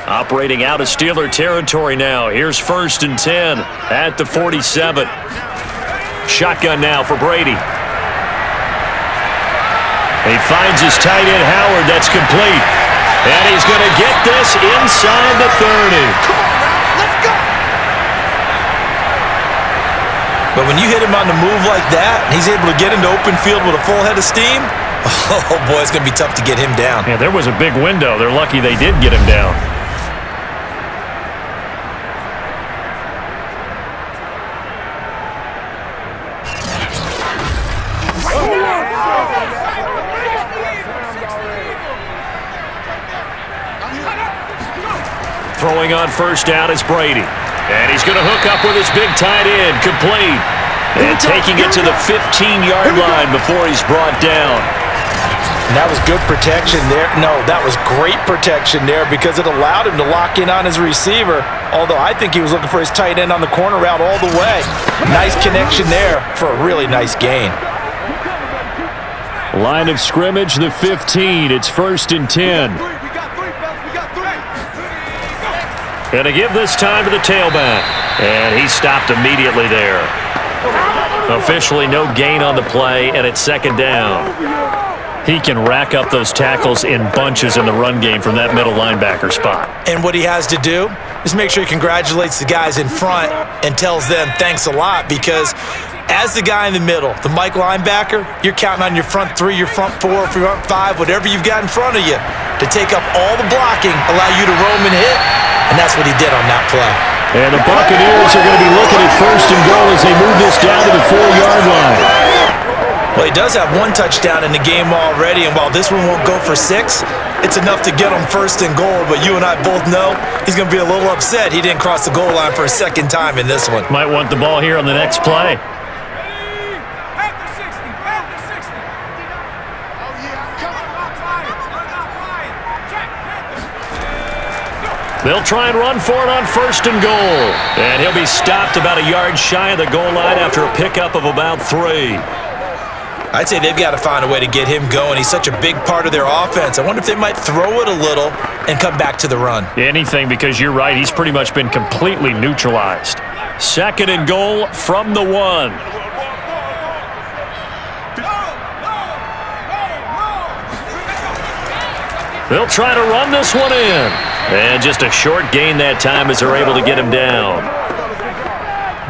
Operating out of Steeler territory now. Here's 1st and 10 at the 47. Shotgun now for Brady. He finds his tight end, Howard. That's complete. And he's going to get this inside the 30. Come on, man. Let's go. But when you hit him on the move like that, and he's able to get into open field with a full head of steam, oh, boy, it's going to be tough to get him down. Yeah, there was a big window. They're lucky they did get him down. Throwing on 1st down is Brady. And he's going to hook up with his big tight end, complete. And taking it to the 15-yard line before he's brought down. And that was good protection there. No, that was great protection there because it allowed him to lock in on his receiver. Although I think he was looking for his tight end on the corner route all the way. Nice connection there for a really nice gain. Line of scrimmage, the 15. It's 1st and 10. Going to give this time to the tailback. And he stopped immediately there. Officially no gain on the play, and it's 2nd down. He can rack up those tackles in bunches in the run game from that middle linebacker spot. And what he has to do is make sure he congratulates the guys in front and tells them thanks a lot, because as the guy in the middle, the Mike linebacker, you're counting on your front 3, your front 4, front 5, whatever you've got in front of you to take up all the blocking, allow you to roam and hit. And that's what he did on that play. And the Buccaneers are going to be looking at 1st and goal as they move this down to the 4-yard line. Well, he does have 1 touchdown in the game already, and while this one won't go for 6, it's enough to get him 1st and goal. But you and I both know he's going to be a little upset he didn't cross the goal line for a 2nd time in this one. Might want the ball here on the next play. They'll try and run for it on 1st and goal. And he'll be stopped about a yard shy of the goal line after a pickup of about 3. I'd say they've got to find a way to get him going. He's such a big part of their offense. I wonder if they might throw it a little and come back to the run. Anything, because you're right. He's pretty much been completely neutralized. 2nd and goal from the 1. They'll try to run this one in. And just a short gain that time as they're able to get him down.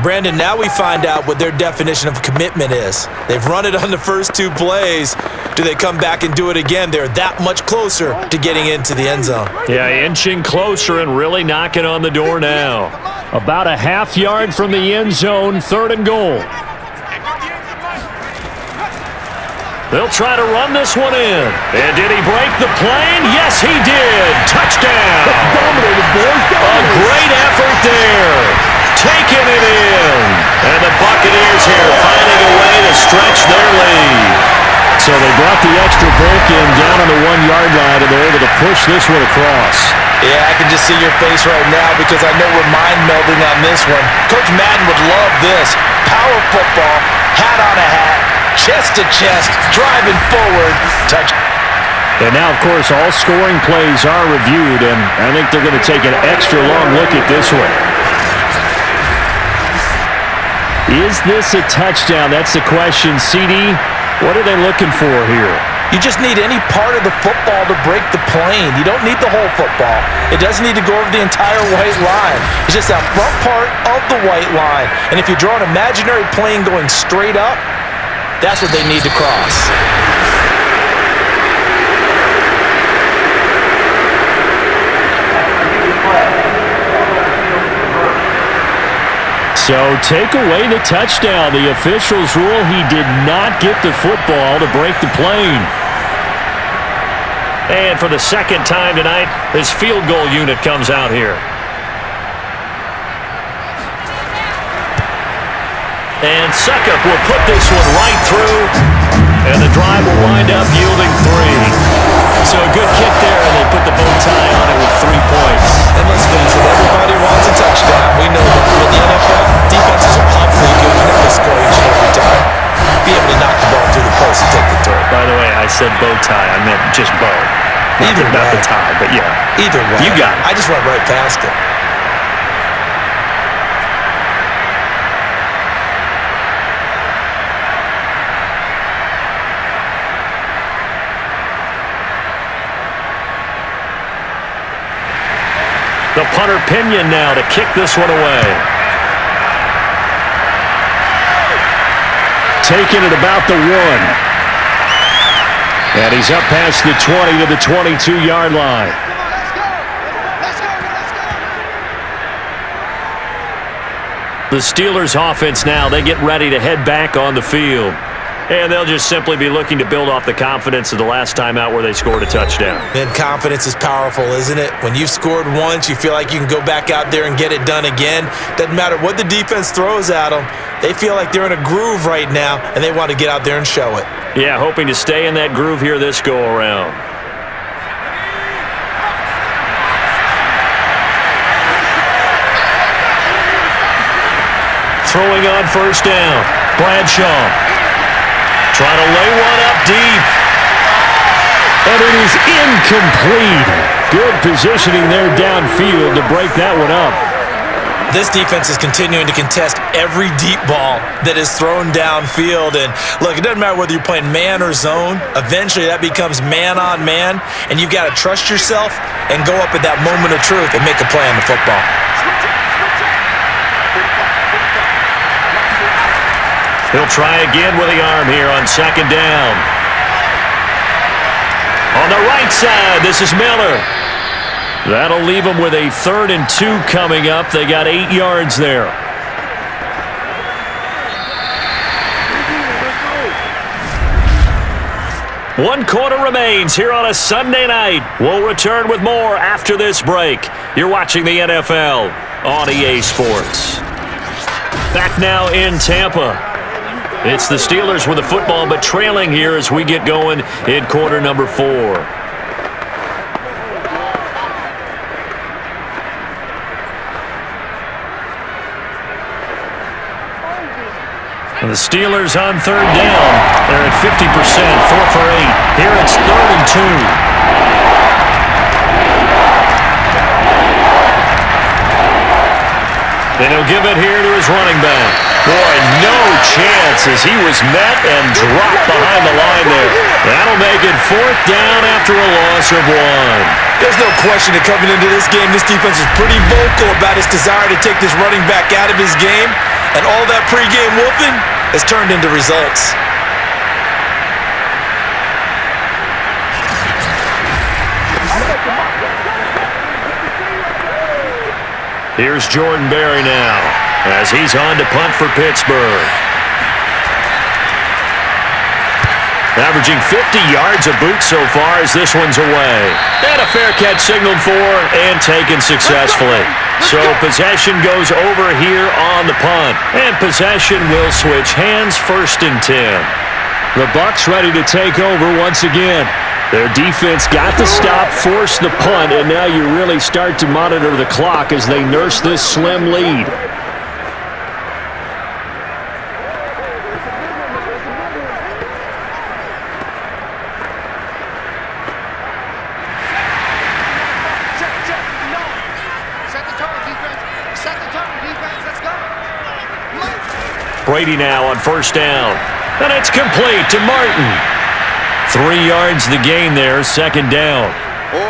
Brandon, now we find out what their definition of commitment is. They've run it on the first 2 plays. Do they come back and do it again? They're that much closer to getting into the end zone. Yeah, inching closer and really knocking on the door now. About a half yard from the end zone, 3rd and goal. They'll try to run this one in. And did he break the plane? Yes, he did. Touchdown. A great effort there. Taking it in. And the Buccaneers here finding a way to stretch their lead. So they brought the extra break in down on the 1-yard line, and they're able to push this one across. Yeah, I can just see your face right now because I know we're mind-melding on this one. Coach Madden would love this. Power football, hat on a hat, chest to chest, driving forward, touch. And now, of course, all scoring plays are reviewed, and I think they're going to take an extra long look at this one. Is this a touchdown? That's the question. CD, what are they looking for here? You just need any part of the football to break the plane. You don't need the whole football. It doesn't need to go over the entire white line. It's just that front part of the white line. And if you draw an imaginary plane going straight up, that's what they need to cross. So take away the touchdown. The officials rule he did not get the football to break the plane. And for the second time tonight, his field goal unit comes out here. And Suckup will put this one right through, and the drive will wind up yielding 3. So a good kick there, and they put the bow tie on it with 3 points. And let's face it, everybody wants a touchdown. We know that with the NFL, defenses are awfully good at this score each and every time. Be able to knock the ball through the post and take the throw. By the way, I said bow tie. I meant just bow. Either not the tie, but yeah. Either way. You got it. I just went right past it. The punter Pinion now to kick this one away. Taking it about the 1. And he's up past the 20 to the 22-yard line. The Steelers offense now, they get ready to head back on the field. And they'll just simply be looking to build off the confidence of the last time out where they scored a touchdown. And confidence is powerful, isn't it? When you've scored once, you feel like you can go back out there and get it done again. Doesn't matter what the defense throws at them. They feel like they're in a groove right now, and they want to get out there and show it. Yeah, hoping to stay in that groove here this go-around. Throwing on first down, Bradshaw. Trying to lay one up deep. And it is incomplete. Good positioning there downfield to break that one up. This defense is continuing to contest every deep ball that is thrown downfield. And look, it doesn't matter whether you're playing man or zone. Eventually that becomes man on man. And you've got to trust yourself and go up at that moment of truth and make a play on the football. He'll try again with the arm here on second down. On the right side, this is Miller. That'll leave them with a 3rd and 2 coming up. They got 8 yards there. One quarter remains here on a Sunday night. We'll return with more after this break. You're watching the NFL on EA Sports. Back now in Tampa. It's the Steelers with the football, but trailing here as we get going in quarter number 4. The Steelers on 3rd down. They're at 50%, 4 for 8. Here it's 3rd and 2. And he'll give it here to his running back. Boy, no chance as he was met and dropped behind the line there. That'll make it 4th down after a loss of 1. There's no question that coming into this game, this defense is pretty vocal about its desire to take this running back out of his game. And all that pregame whooping has turned into results. Here's Jordan Berry now as he's on to punt for Pittsburgh. Averaging 50 yards a boot so far as this one's away. And a fair catch signaled for and taken successfully. So possession goes over here on the punt. And possession will switch hands, 1st and 10. The Bucs ready to take over once again. Their defense got the stop, forced the punt, and now you really start to monitor the clock as they nurse this slim lead. Brady now on 1st down. And it's complete to Martin. 3 yards the gain there, 2nd down.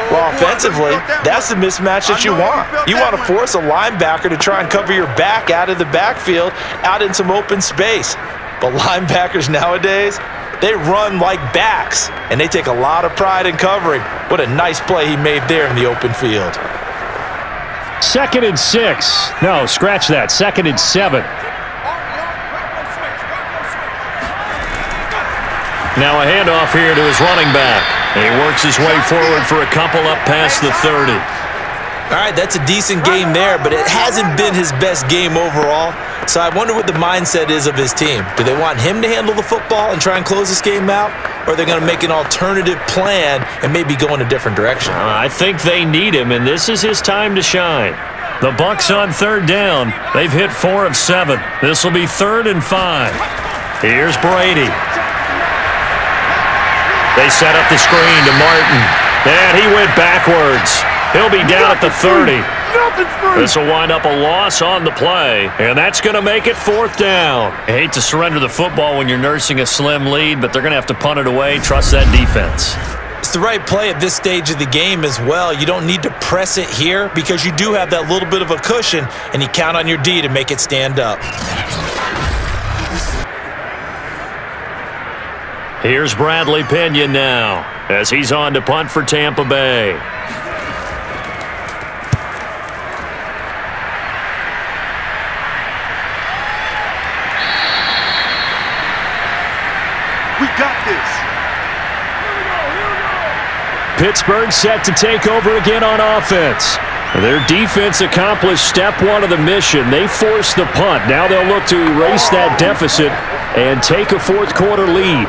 Well, offensively, that's the mismatch that you want. You want to force a linebacker to try and cover your back out of the backfield, out in some open space. But linebackers nowadays, they run like backs, and they take a lot of pride in covering. What a nice play he made there in the open field. 2nd and 6. No, scratch that. 2nd and 7. Now a handoff here to his running back. And he works his way forward for a couple up past the 30. All right, that's a decent game there, but it hasn't been his best game overall. So I wonder what the mindset is of his team. Do they want him to handle the football and try and close this game out? Or are they going to make an alternative plan and maybe go in a different direction? I think they need him, and this is his time to shine. The Bucs on 3rd down. They've hit 4 of 7. This will be 3rd and 5. Here's Brady. They set up the screen to Martin. And he went backwards. He'll be down at the 30. This will wind up a loss on the play. And that's going to make it 4th down. I hate to surrender the football when you're nursing a slim lead, but they're going to have to punt it away. Trust that defense. It's the right play at this stage of the game as well. You don't need to press it here because you do have that little bit of a cushion, and you count on your D to make it stand up. Here's Bradley Pinion now as he's on to punt for Tampa Bay. We got this. Pittsburgh set to take over again on offense. Their defense accomplished step 1 of the mission. They forced the punt. Now they'll look to erase that deficit and take a 4th quarter lead.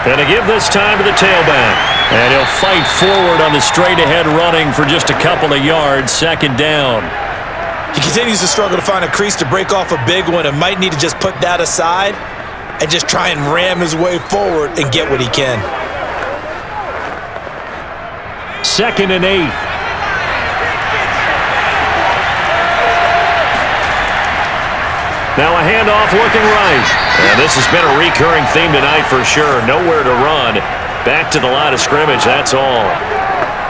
And to give this time to the tailback. And he'll fight forward on the straight-ahead running for just a couple of yards, 2nd down. He continues to struggle to find a crease to break off a big one and might need to just put that aside and just try and ram his way forward and get what he can. 2nd and 8. Now a handoff looking right. And this has been a recurring theme tonight for sure. Nowhere to run. Back to the line of scrimmage, that's all.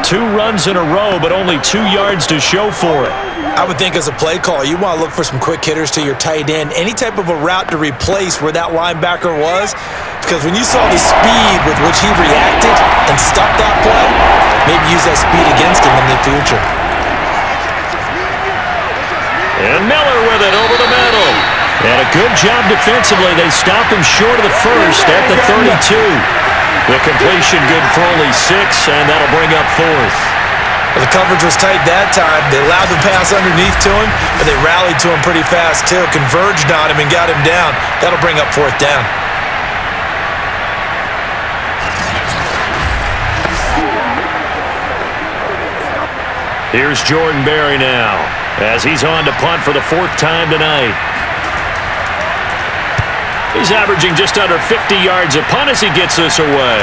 2 runs in a row, but only 2 yards to show for it. I would think as a play caller, you want to look for some quick hitters to your tight end. Any type of a route to replace where that linebacker was. Because when you saw the speed with which he reacted and stopped that play, maybe use that speed against him in the future. And Miller with it over the middle. And a good job defensively. They stopped him short of the 1st at the 32. The completion good for only 6, and that'll bring up 4th. Well, the coverage was tight that time. They allowed the pass underneath to him, but they rallied to him pretty fast too. Converged on him and got him down. That'll bring up 4th down. Here's Jordan Berry now as he's on to punt for the 4th time tonight. He's averaging just under 50 yards a punt as he gets this away.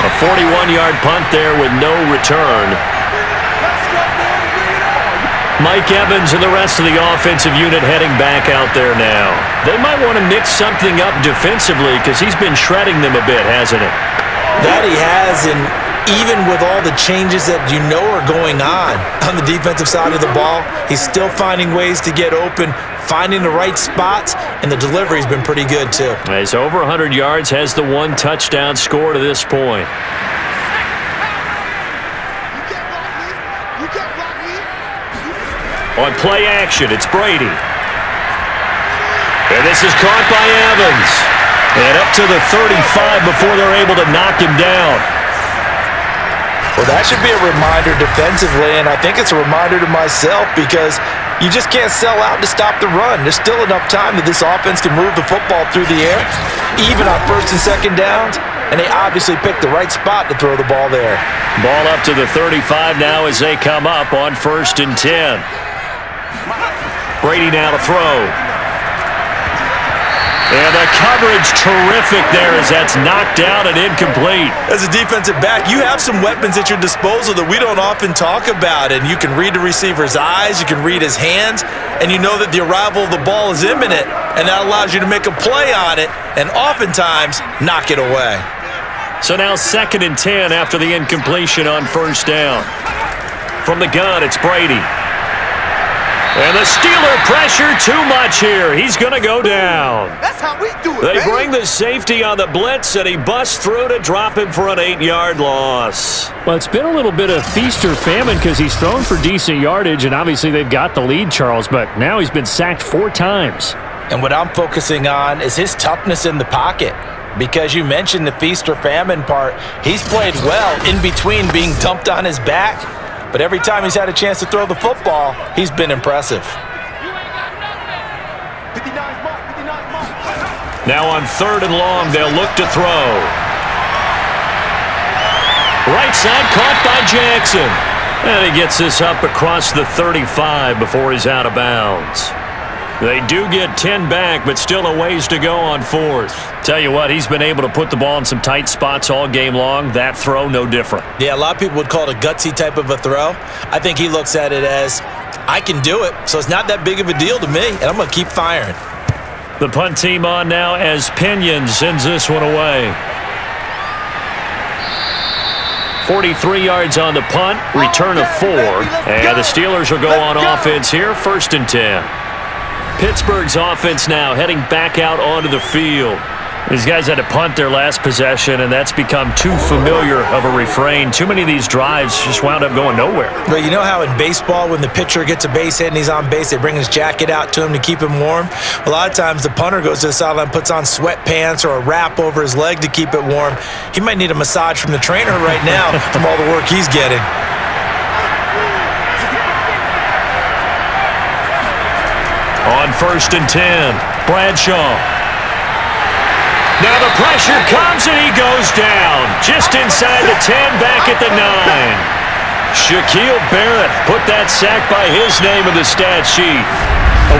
A 41-yard punt there with no return. Mike Evans and the rest of the offensive unit heading back out there now. They might want to mix something up defensively because he's been shredding them a bit, hasn't he? That he has, and even with all the changes that you know are going on the defensive side of the ball, he's still finding ways to get open, finding the right spots, and the delivery's been pretty good too. He's over 100 yards, has the 1 touchdown score to this point. On play action, it's Brady. And this is caught by Evans. And up to the 35 before they're able to knock him down. Well, that should be a reminder defensively, and I think it's a reminder to myself because you just can't sell out to stop the run. There's still enough time that this offense can move the football through the air, even on 1st and 2nd downs, and they obviously picked the right spot to throw the ball there. Ball up to the 35 now as they come up on 1st and 10. Brady now to throw. And the coverage terrific there as that's knocked down and incomplete. As a defensive back, you have some weapons at your disposal that we don't often talk about. And you can read the receiver's eyes, you can read his hands, and you know that the arrival of the ball is imminent. And that allows you to make a play on it and oftentimes knock it away. So now 2nd and 10 after the incompletion on 1st down. From the gun, it's Brady. And the Steeler pressure too much here. He's going to go down. That's how we do it, They baby. bring the safety on the blitz, and he busts through to drop him for an 8-yard loss. Well, it's been a little bit of feast or famine because he's thrown for decent yardage, and obviously they've got the lead, Charles, but now he's been sacked 4 times. And what I'm focusing on is his toughness in the pocket. Because you mentioned the feast or famine part, he's played well in between being dumped on his back. But every time he's had a chance to throw the football, he's been impressive. 59's mark, 59's mark. Now on 3rd and long, they'll look to throw. Right side caught by Jackson. And he gets this up across the 35 before he's out of bounds. They do get 10 back, but still a ways to go on 4th. Tell you what, he's been able to put the ball in some tight spots all game long. That throw, no different. Yeah, a lot of people would call it a gutsy type of a throw. I think he looks at it as, I can do it, so it's not that big of a deal to me, and I'm going to keep firing. The punt team on now as Pinion sends this one away. 43 yards on the punt, return of 4. And the Steelers will go on offense here, 1st and 10. Pittsburgh's offense now heading back out onto the field. These guys had to punt their last possession, and that's become too familiar of a refrain. Too many of these drives just wound up going nowhere. Well, you know how in baseball, when the pitcher gets a base hit and he's on base, they bring his jacket out to him to keep him warm? A lot of times the punter goes to the sideline, puts on sweatpants or a wrap over his leg to keep it warm. He might need a massage from the trainer right now from all the work he's getting. On 1st and 10, Bradshaw. Now the pressure comes and he goes down. Just inside the 10, back at the 9. Shaquille Barrett put that sack by his name in the stat sheet.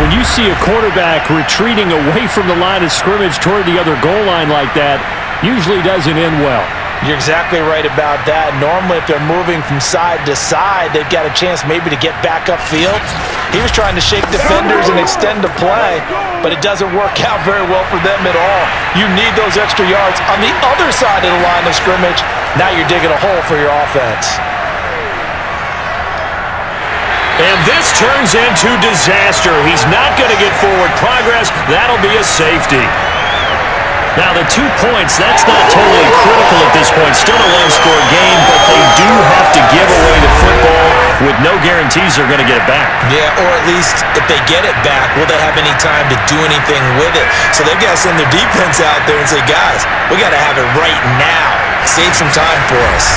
When you see a quarterback retreating away from the line of scrimmage toward the other goal line like that, usually doesn't end well. You're exactly right about that. Normally, if they're moving from side to side, they've got a chance maybe to get back upfield. He was trying to shake defenders and extend the play, but it doesn't work out very well for them at all. You need those extra yards on the other side of the line of scrimmage. Now you're digging a hole for your offense. And this turns into disaster. He's not going to get forward progress. That'll be a safety. Now, the 2 points, that's not totally critical at this point. Still a one-score game, but they do have to give away the football with no guarantees they're going to get it back. Yeah, or at least if they get it back, will they have any time to do anything with it? So they've got to send their defense out there and say, guys, we got to have it right now. Save some time for us.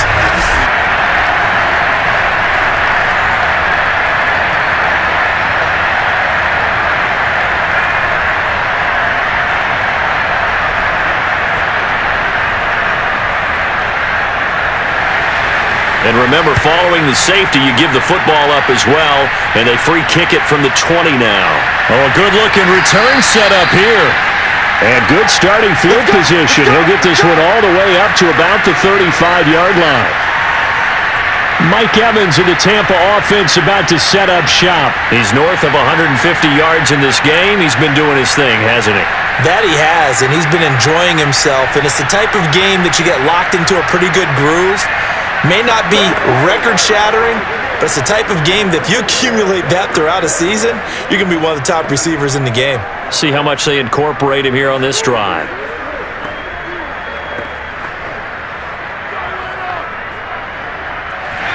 And remember, following the safety, you give the football up as well, and they free kick it from the 20 now. Oh, a good-looking return set up here. And good starting field position. He'll get this one all the way up to about the 35-yard line. Mike Evans of the Tampa offense about to set up shop. He's north of 150 yards in this game. He's been doing his thing, hasn't he? That he has, and he's been enjoying himself. And it's the type of game that you get locked into a pretty good groove. May not be record-shattering, but it's the type of game that if you accumulate that throughout a season, you're going to be one of the top receivers in the game. See how much they incorporate him here on this drive.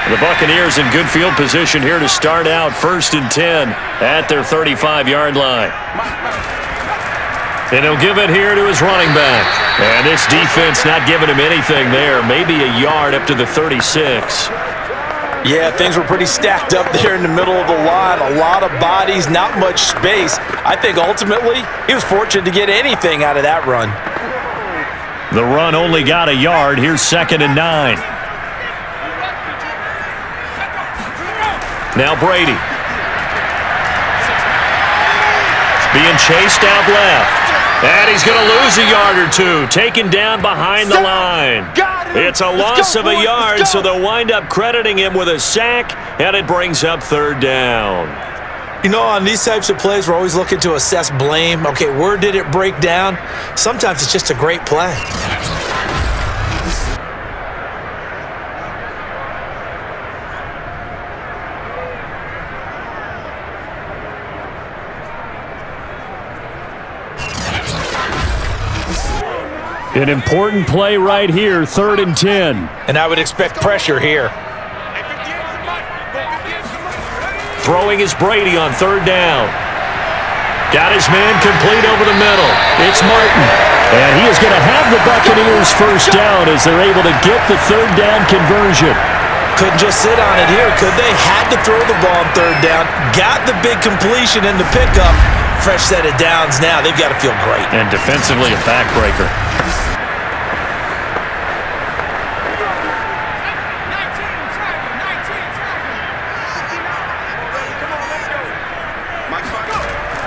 The Buccaneers in good field position here to start out 1st and 10 at their 35-yard line. And he'll give it here to his running back. And this defense not giving him anything there. Maybe a yard up to the 36. Yeah, things were pretty stacked up there in the middle of the line. A lot of bodies, not much space. I think ultimately he was fortunate to get anything out of that run. The run only got a yard. Here's 2nd and 9. Now Brady. Being chased out left. And he's going to lose a yard or two. Taken down behind the line. It's a loss of a yard, so they'll wind up crediting him with a sack, and it brings up 3rd down. You know, on these types of plays, we're always looking to assess blame. Okay, where did it break down? Sometimes it's just a great play. An important play right here, 3rd and 10. And I would expect pressure here. Throwing is Brady on 3rd down. Got his man complete over the middle. It's Martin. And he is going to have the Buccaneers 1st down as they're able to get the 3rd down conversion. Couldn't just sit on it here, could they? Had to throw the ball on 3rd down. Got the big completion in the pickup. Fresh set of downs now. They've got to feel great. And defensively a backbreaker.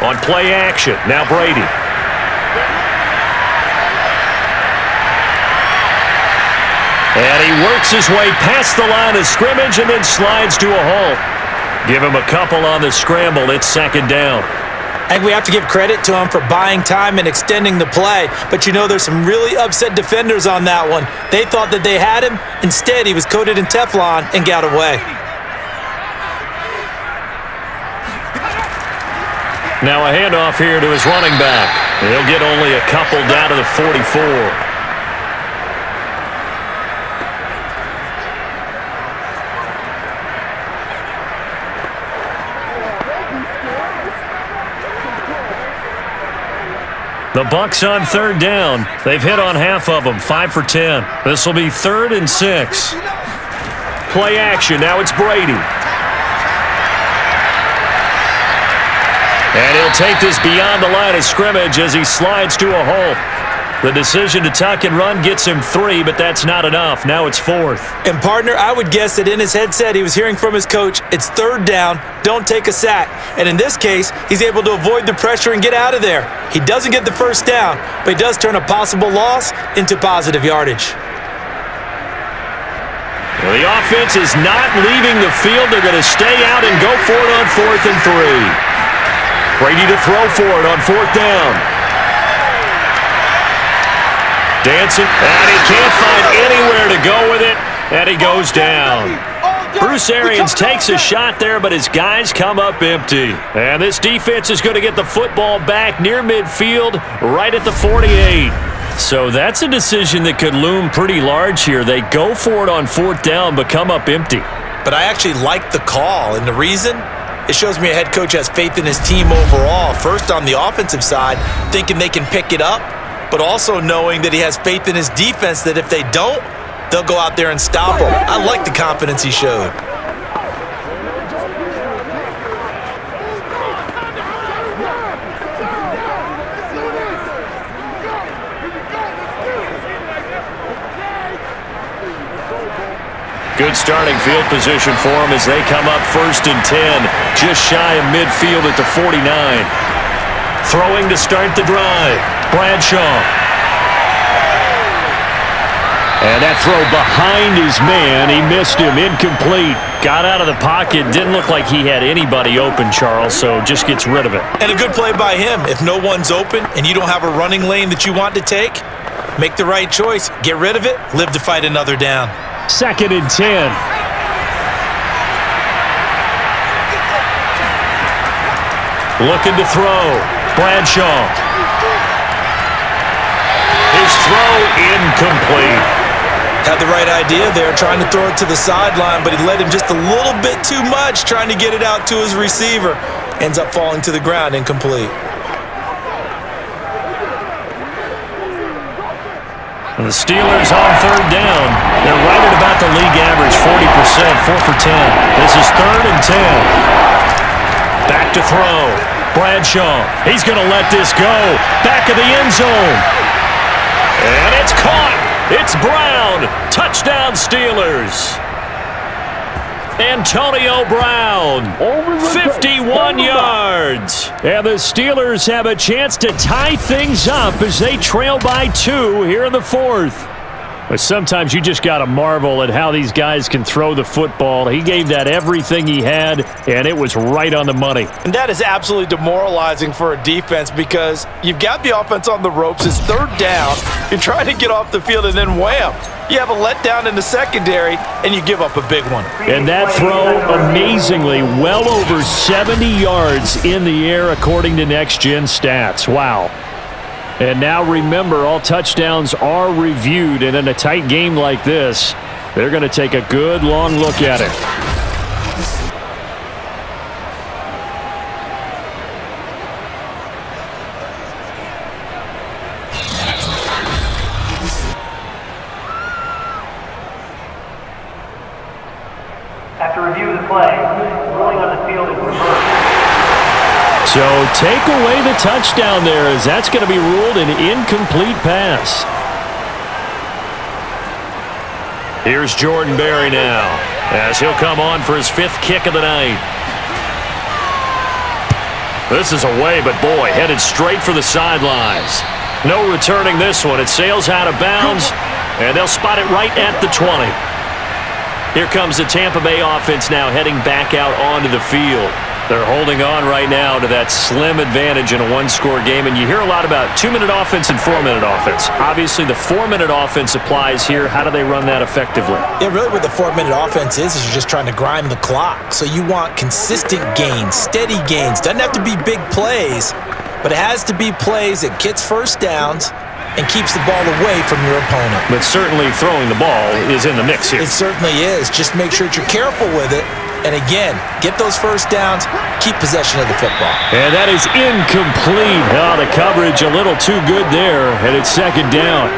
On play action, now Brady. And he works his way past the line of scrimmage and then slides to a halt. Give him a couple on the scramble. It's 2nd down. I think we have to give credit to him for buying time and extending the play. But, you know, there's some really upset defenders on that one. They thought that they had him. Instead, he was coated in Teflon and got away. Now a handoff here to his running back. He'll get only a couple down to the 44. The Bucs on 3rd down. They've hit on half of them, 5 for 10. This will be 3rd and 6. Play action, now it's Brady. And he'll take this beyond the line of scrimmage as he slides to a hole. The decision to tuck and run gets him 3, but that's not enough. Now it's 4th. And, partner, I would guess that in his headset he was hearing from his coach, it's 3rd down, don't take a sack. And in this case, he's able to avoid the pressure and get out of there. He doesn't get the 1st down, but he does turn a possible loss into positive yardage. Well, the offense is not leaving the field. They're going to stay out and go for it on 4th and 3. Brady to throw for it on 4th down. Dancing, and he can't find anywhere to go with it, and he goes down. Bruce Arians takes a shot there, but his guys come up empty. And this defense is going to get the football back near midfield, right at the 48. So that's a decision that could loom pretty large here. They go for it on 4th down, but come up empty. But I actually like the call, and the reason? It shows me a head coach has faith in his team overall. First, on the offensive side, thinking they can pick it up, but also knowing that he has faith in his defense that if they don't, they'll go out there and stop him. I like the confidence he showed. Good starting field position for them as they come up 1st and 10, just shy of midfield at the 49. Throwing to start the drive, Bradshaw. And that throw behind his man, he missed him, incomplete. Got out of the pocket, didn't look like he had anybody open, Charles, so just gets rid of it. And a good play by him. If no one's open and you don't have a running lane that you want to take, make the right choice. Get rid of it, live to fight another down. 2nd and 10. Looking to throw. Bradshaw. His throw incomplete. Had the right idea there, trying to throw it to the sideline, but he led him just a little bit too much, trying to get it out to his receiver. Ends up falling to the ground, incomplete. The Steelers on 3rd down. They're right at about the league average, 40%, 4 for 10. This is 3rd and 10. Back to throw. Bradshaw. He's going to let this go. Back of the end zone. And it's caught. It's Brown. Touchdown, Steelers. Antonio Brown, 51 yards. And the Steelers have a chance to tie things up as they trail by 2 here in the 4th. But sometimes you just got to marvel at how these guys can throw the football. He gave that everything he had, and it was right on the money. And that is absolutely demoralizing for a defense because you've got the offense on the ropes. It's 3rd down. You're trying to get off the field, and then wham, you have a letdown in the secondary, and you give up a big one. And that throw, amazingly, well over 70 yards in the air according to Next Gen Stats. Wow. And now remember, all touchdowns are reviewed, and in a tight game like this, they're going to take a good long look at it. After review of the play, ruling on the field is reversed. So take away the touchdown there, as that's going to be ruled an incomplete pass. Here's Jordan Berry now, as he'll come on for his 5th kick of the night. This is away, but boy, headed straight for the sidelines. No returning this one. It sails out of bounds, and they'll spot it right at the 20. Here comes the Tampa Bay offense now heading back out onto the field. They're holding on right now to that slim advantage in a 1-score game, and you hear a lot about 2-minute offense and 4-minute offense. Obviously, the 4-minute offense applies here. How do they run that effectively? Yeah, really what the 4-minute offense is you're just trying to grind the clock. So you want consistent gains, steady gains. Doesn't have to be big plays, but it has to be plays that gets first downs and keeps the ball away from your opponent. But certainly throwing the ball is in the mix here. It certainly is. Just make sure that you're careful with it. And again, get those first downs, keep possession of the football. And that is incomplete. Oh, the coverage a little too good there, and it's 2nd down.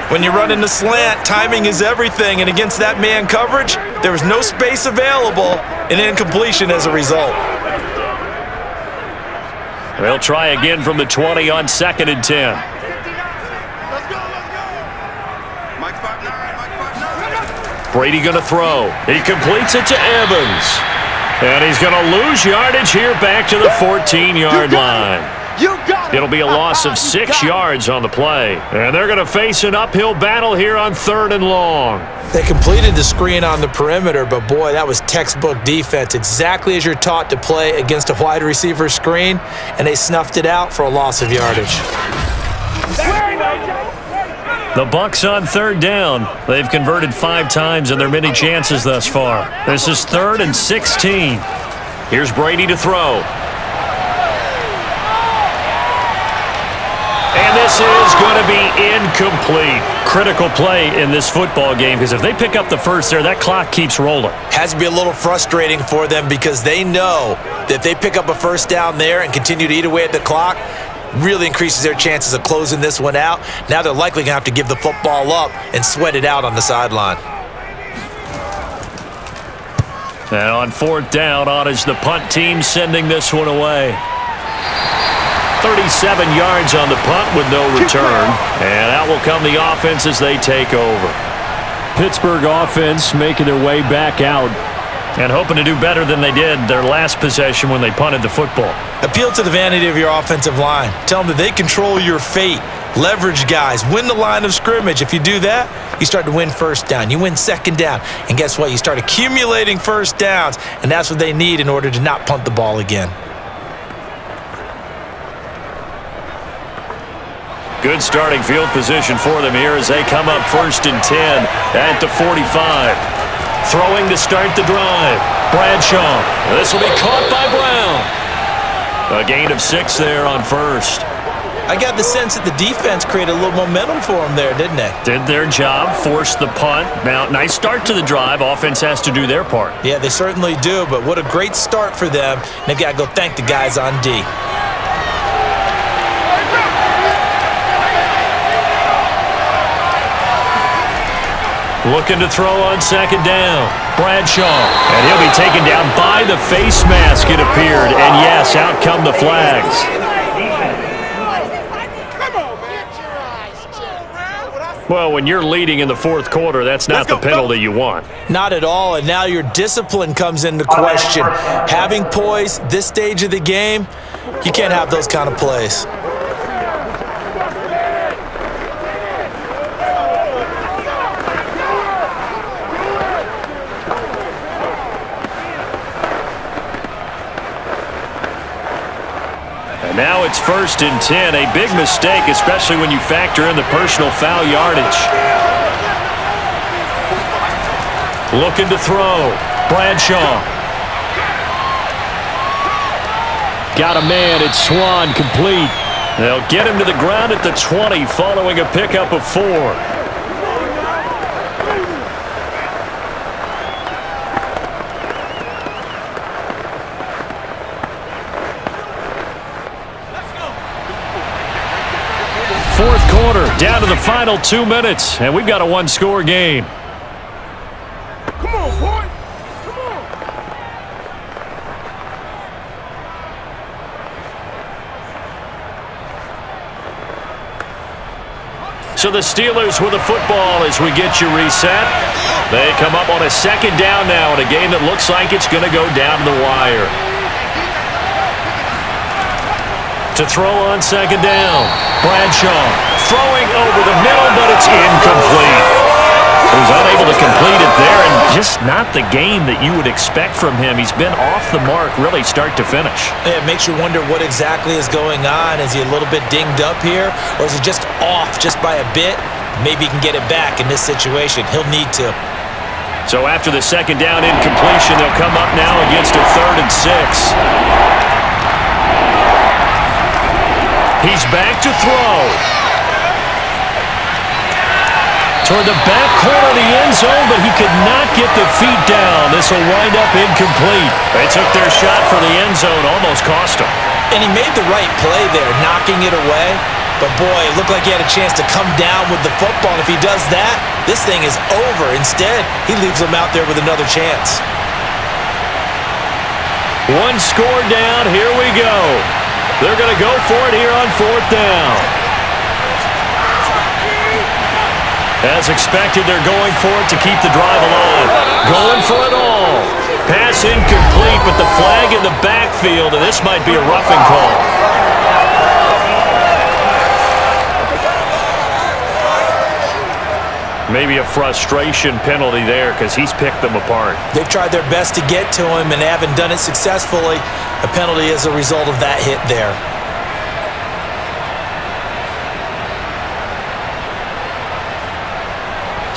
When you run in the slant, timing is everything, and against that man coverage, there was no space available, and incompletion as a result. They'll try again from the 20 on 2nd and 10. Brady going to throw. He completes it to Evans. And he's going to lose yardage here back to the 14-yard line. It'll be a loss of 6 yards on the play. And they're going to face an uphill battle here on 3rd and long. They completed the screen on the perimeter, but boy, that was textbook defense. Exactly as you're taught to play against a wide receiver screen, and they snuffed it out for a loss of yardage. The Bucs on 3rd down. They've converted 5 times in their many chances thus far. This is 3rd and 16. Here's Brady to throw. And this is going to be incomplete. Critical play in this football game, because if they pick up the first there, that clock keeps rolling. Has to be a little frustrating for them because they know that if they pick up a first down there and continue to eat away at the clock, really increases their chances of closing this one out. Now they're likely going to have to give the football up and sweat it out on the sideline. And on 4th down, on is the punt team sending this one away. 37 yards on the punt with no return. And out will come the offense as they take over. Pittsburgh offense making their way back out and hoping to do better than they did their last possession when they punted the football. Appeal to the vanity of your offensive line. Tell them that they control your fate. Leverage guys. Win the line of scrimmage. If you do that, you start to win first down. You win 2nd down. And guess what? You start accumulating first downs, and that's what they need in order to not punt the ball again. Good starting field position for them here as they come up 1st and 10 at the 45. Throwing to start the drive. Bradshaw. This will be caught by Brown. A gain of 6 there on 1st. I got the sense that the defense created a little momentum for them there, didn't they? Did their job, forced the punt. Now, nice start to the drive. Offense has to do their part. Yeah, they certainly do, but what a great start for them. They've got to go thank the guys on D. Looking to throw on 2nd down. Bradshaw. And he'll be taken down by the face mask, it appeared. And yes, out come the flags. Well, when you're leading in the 4th quarter, that's not the penalty you want. Not at all, and now your discipline comes into question. Having poise this stage of the game, you can't have those kind of plays. Now it's 1st and 10. A big mistake, especially when you factor in the personal foul yardage. Looking to throw. Bradshaw. Got a man. It's Swan complete. They'll get him to the ground at the 20 following a pickup of 4. Fourth quarter, down to the final 2 minutes, and we've got a 1-score game. Come on, boy. Come on. So the Steelers with the football as we get you reset. They come up on a 2nd down now in a game that looks like it's going to go down the wire. To throw on 2nd down. Bradshaw throwing over the middle, but it's incomplete. He was unable to complete it there, and just not the game that you would expect from him. He's been off the mark really start to finish. It makes you wonder what exactly is going on. Is he a little bit dinged up here, or is he just off just by a bit? Maybe he can get it back in this situation. He'll need to. So after the 2nd down incompletion, they'll come up now against a 3rd and 6. He's back to throw. Toward the back corner of the end zone, but he could not get the feet down. This will wind up incomplete. They took their shot for the end zone, almost cost him. And he made the right play there, knocking it away. But boy, it looked like he had a chance to come down with the football. And if he does that, this thing is over. Instead, he leaves him out there with another chance. 1 score down. Here we go. They're going to go for it here on 4th down. As expected, they're going for it to keep the drive alive. Going for it all. Pass incomplete, but the flag in the backfield, and this might be a roughing call. Maybe a frustration penalty there because he's picked them apart. They've tried their best to get to him and haven't done it successfully. A penalty as a result of that hit there.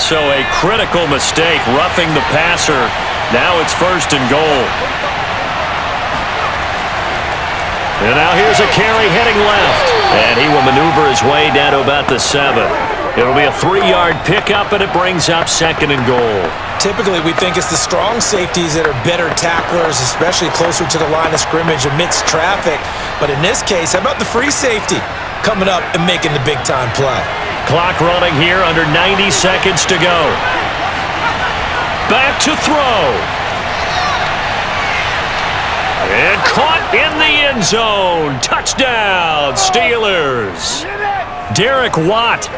So a critical mistake, roughing the passer. Now it's 1st and goal. And now here's a carry heading left. And he will maneuver his way down to about the 7. It'll be a 3-yard pickup, and it brings up 2nd and goal. Typically, we think it's the strong safeties that are better tacklers, especially closer to the line of scrimmage amidst traffic. But in this case, how about the free safety coming up and making the big-time play? Clock running here, under 90 seconds to go. Back to throw. And caught in the end zone. Touchdown, Steelers. Derek Watt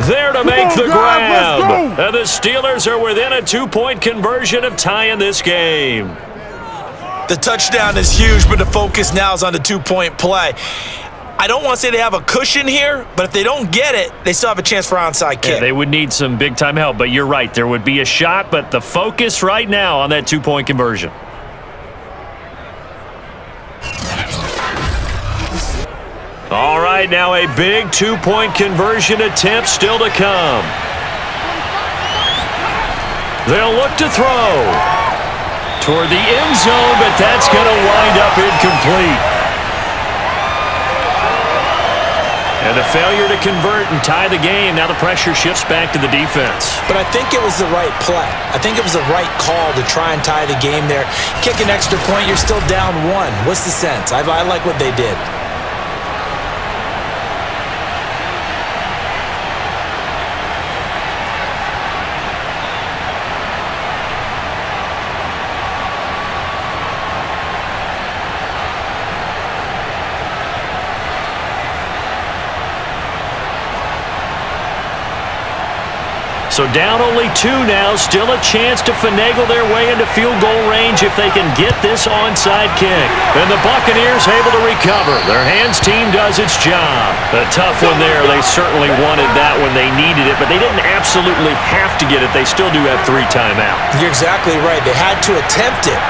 there to make the grab. And the Steelers are within a 2-point conversion of tying this game. The touchdown is huge, but the focus now is on the 2-point play. I don't want to say they have a cushion here, but if they don't get it, they still have a chance for onside kick. Yeah, they would need some big-time help, but you're right. There would be a shot, but the focus right now on that 2-point All right, now a big two-point conversion attempt still to come. They'll look to throw toward the end zone, but that's going to wind up incomplete. And a failure to convert and tie the game. Now the pressure shifts back to the defense. But I think it was the right play. I think it was the right call to try and tie the game there. Kick an extra point, you're still down one. What's the sense? I like what they did. So down only 2 now, still a chance to finagle their way into field goal range if they can get this onside kick. And the Buccaneers able to recover. Their hands team does its job. A tough one there. They certainly wanted that when they needed it, but they didn't absolutely have to get it. They still do have 3 timeouts. You're exactly right. They had to attempt it.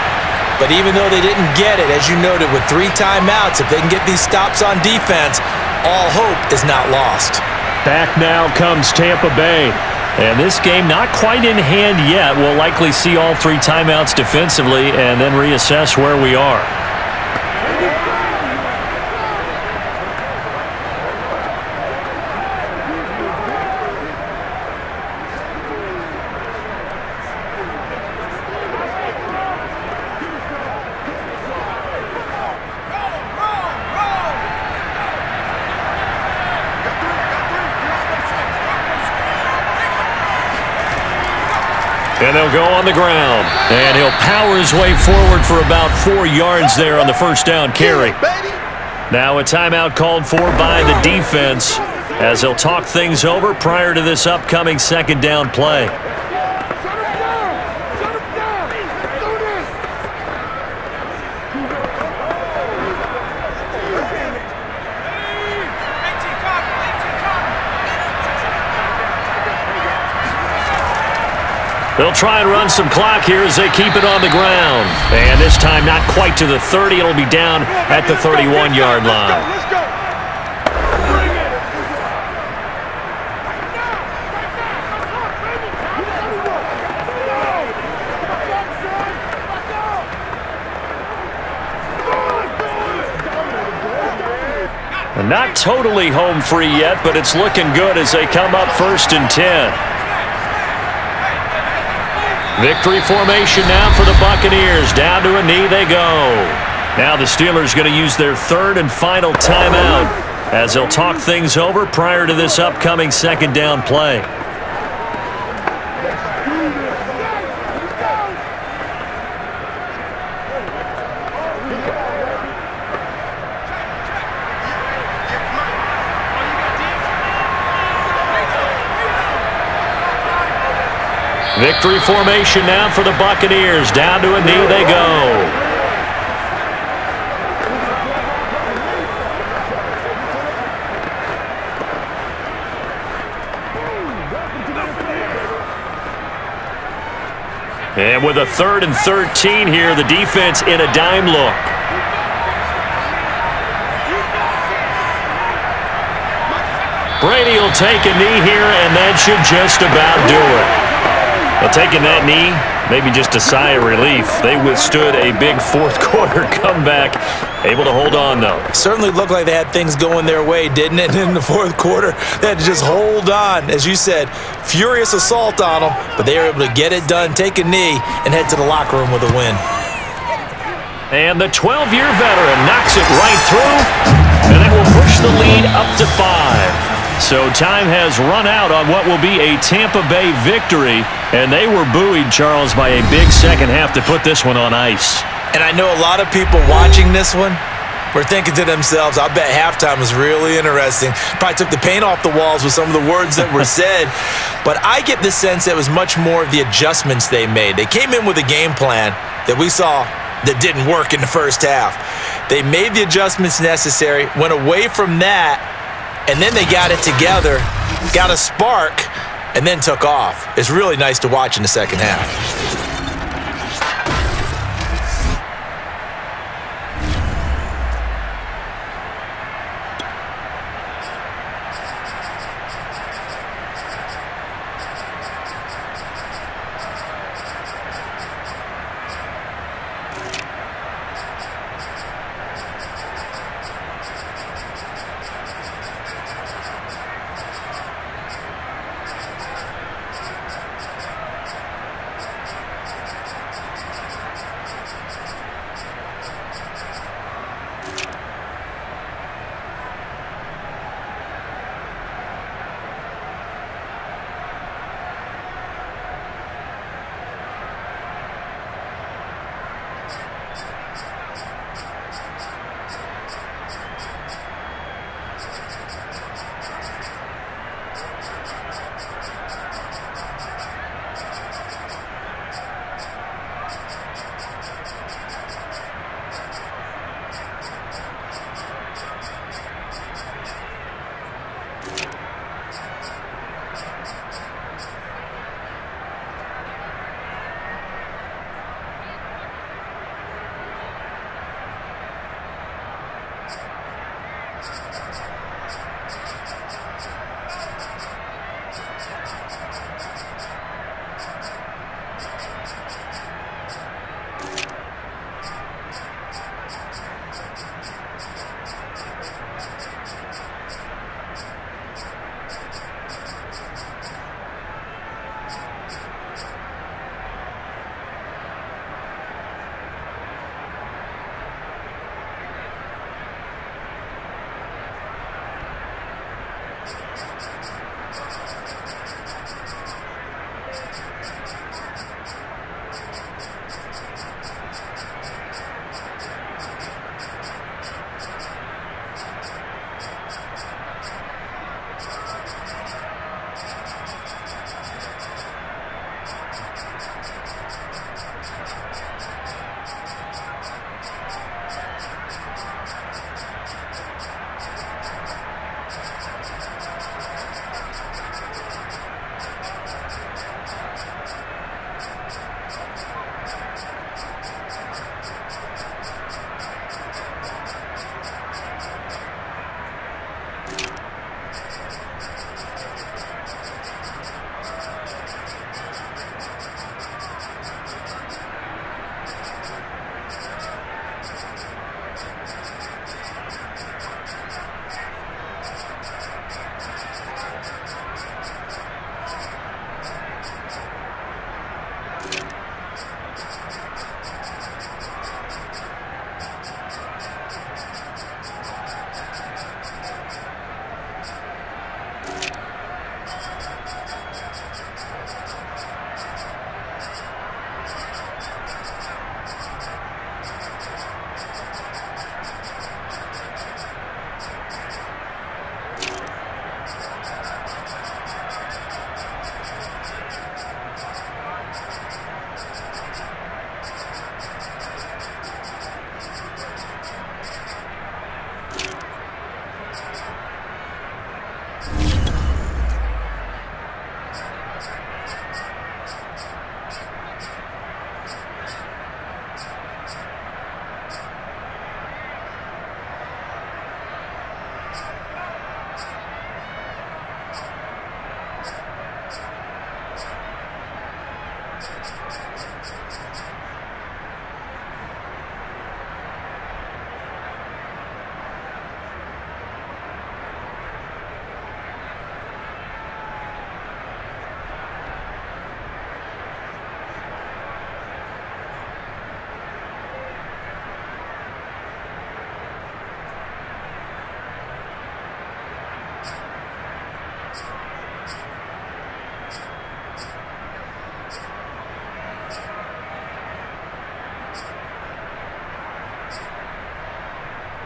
But even though they didn't get it, as you noted, with 3 timeouts, if they can get these stops on defense, all hope is not lost. Back now comes Tampa Bay. And this game not quite in hand yet. We'll likely see all 3 timeouts defensively and then reassess where we are. And they'll go on the ground. And he'll power his way forward for about 4 yards there on the first down carry. Now a timeout called for by the defense as they'll talk things over prior to this upcoming second down play. They'll try and run some clock here as they keep it on the ground. And this time not quite to the 30. It'll be down at the 31-yard line. Let's go. And not totally home free yet, but it's looking good as they come up 1st and 10. Victory formation now for the Buccaneers. Down to a knee they go. Now the Steelers going to use their 3rd and final timeout as they'll talk things over prior to this upcoming second down play. Victory formation now for the Buccaneers. Down to a knee they go. And with a 3rd and 13 here, the defense in a dime look. Brady will take a knee here, and that should just about do it. Well, taking that knee, maybe just a sigh of relief. They withstood a big fourth-quarter comeback. Able to hold on, though. Certainly looked like they had things going their way, didn't it? In the fourth quarter, they had to just hold on. As you said, furious assault on them, but they were able to get it done, take a knee, and head to the locker room with a win. And the 12-year veteran knocks it right through, and that will push the lead up to 5. So time has run out on what will be a Tampa Bay victory, and they were buoyed, Charles, by a big second half to put this one on ice. And I know a lot of people watching this one were thinking to themselves, I bet halftime was really interesting. Probably took the paint off the walls with some of the words that were said. But I get the sense that it was much more of the adjustments they made. They came in with a game plan that we saw that didn't work in the first half. They made the adjustments necessary, went away from that, and then they got it together, got a spark, and then took off. It's really nice to watch in the second half.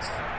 you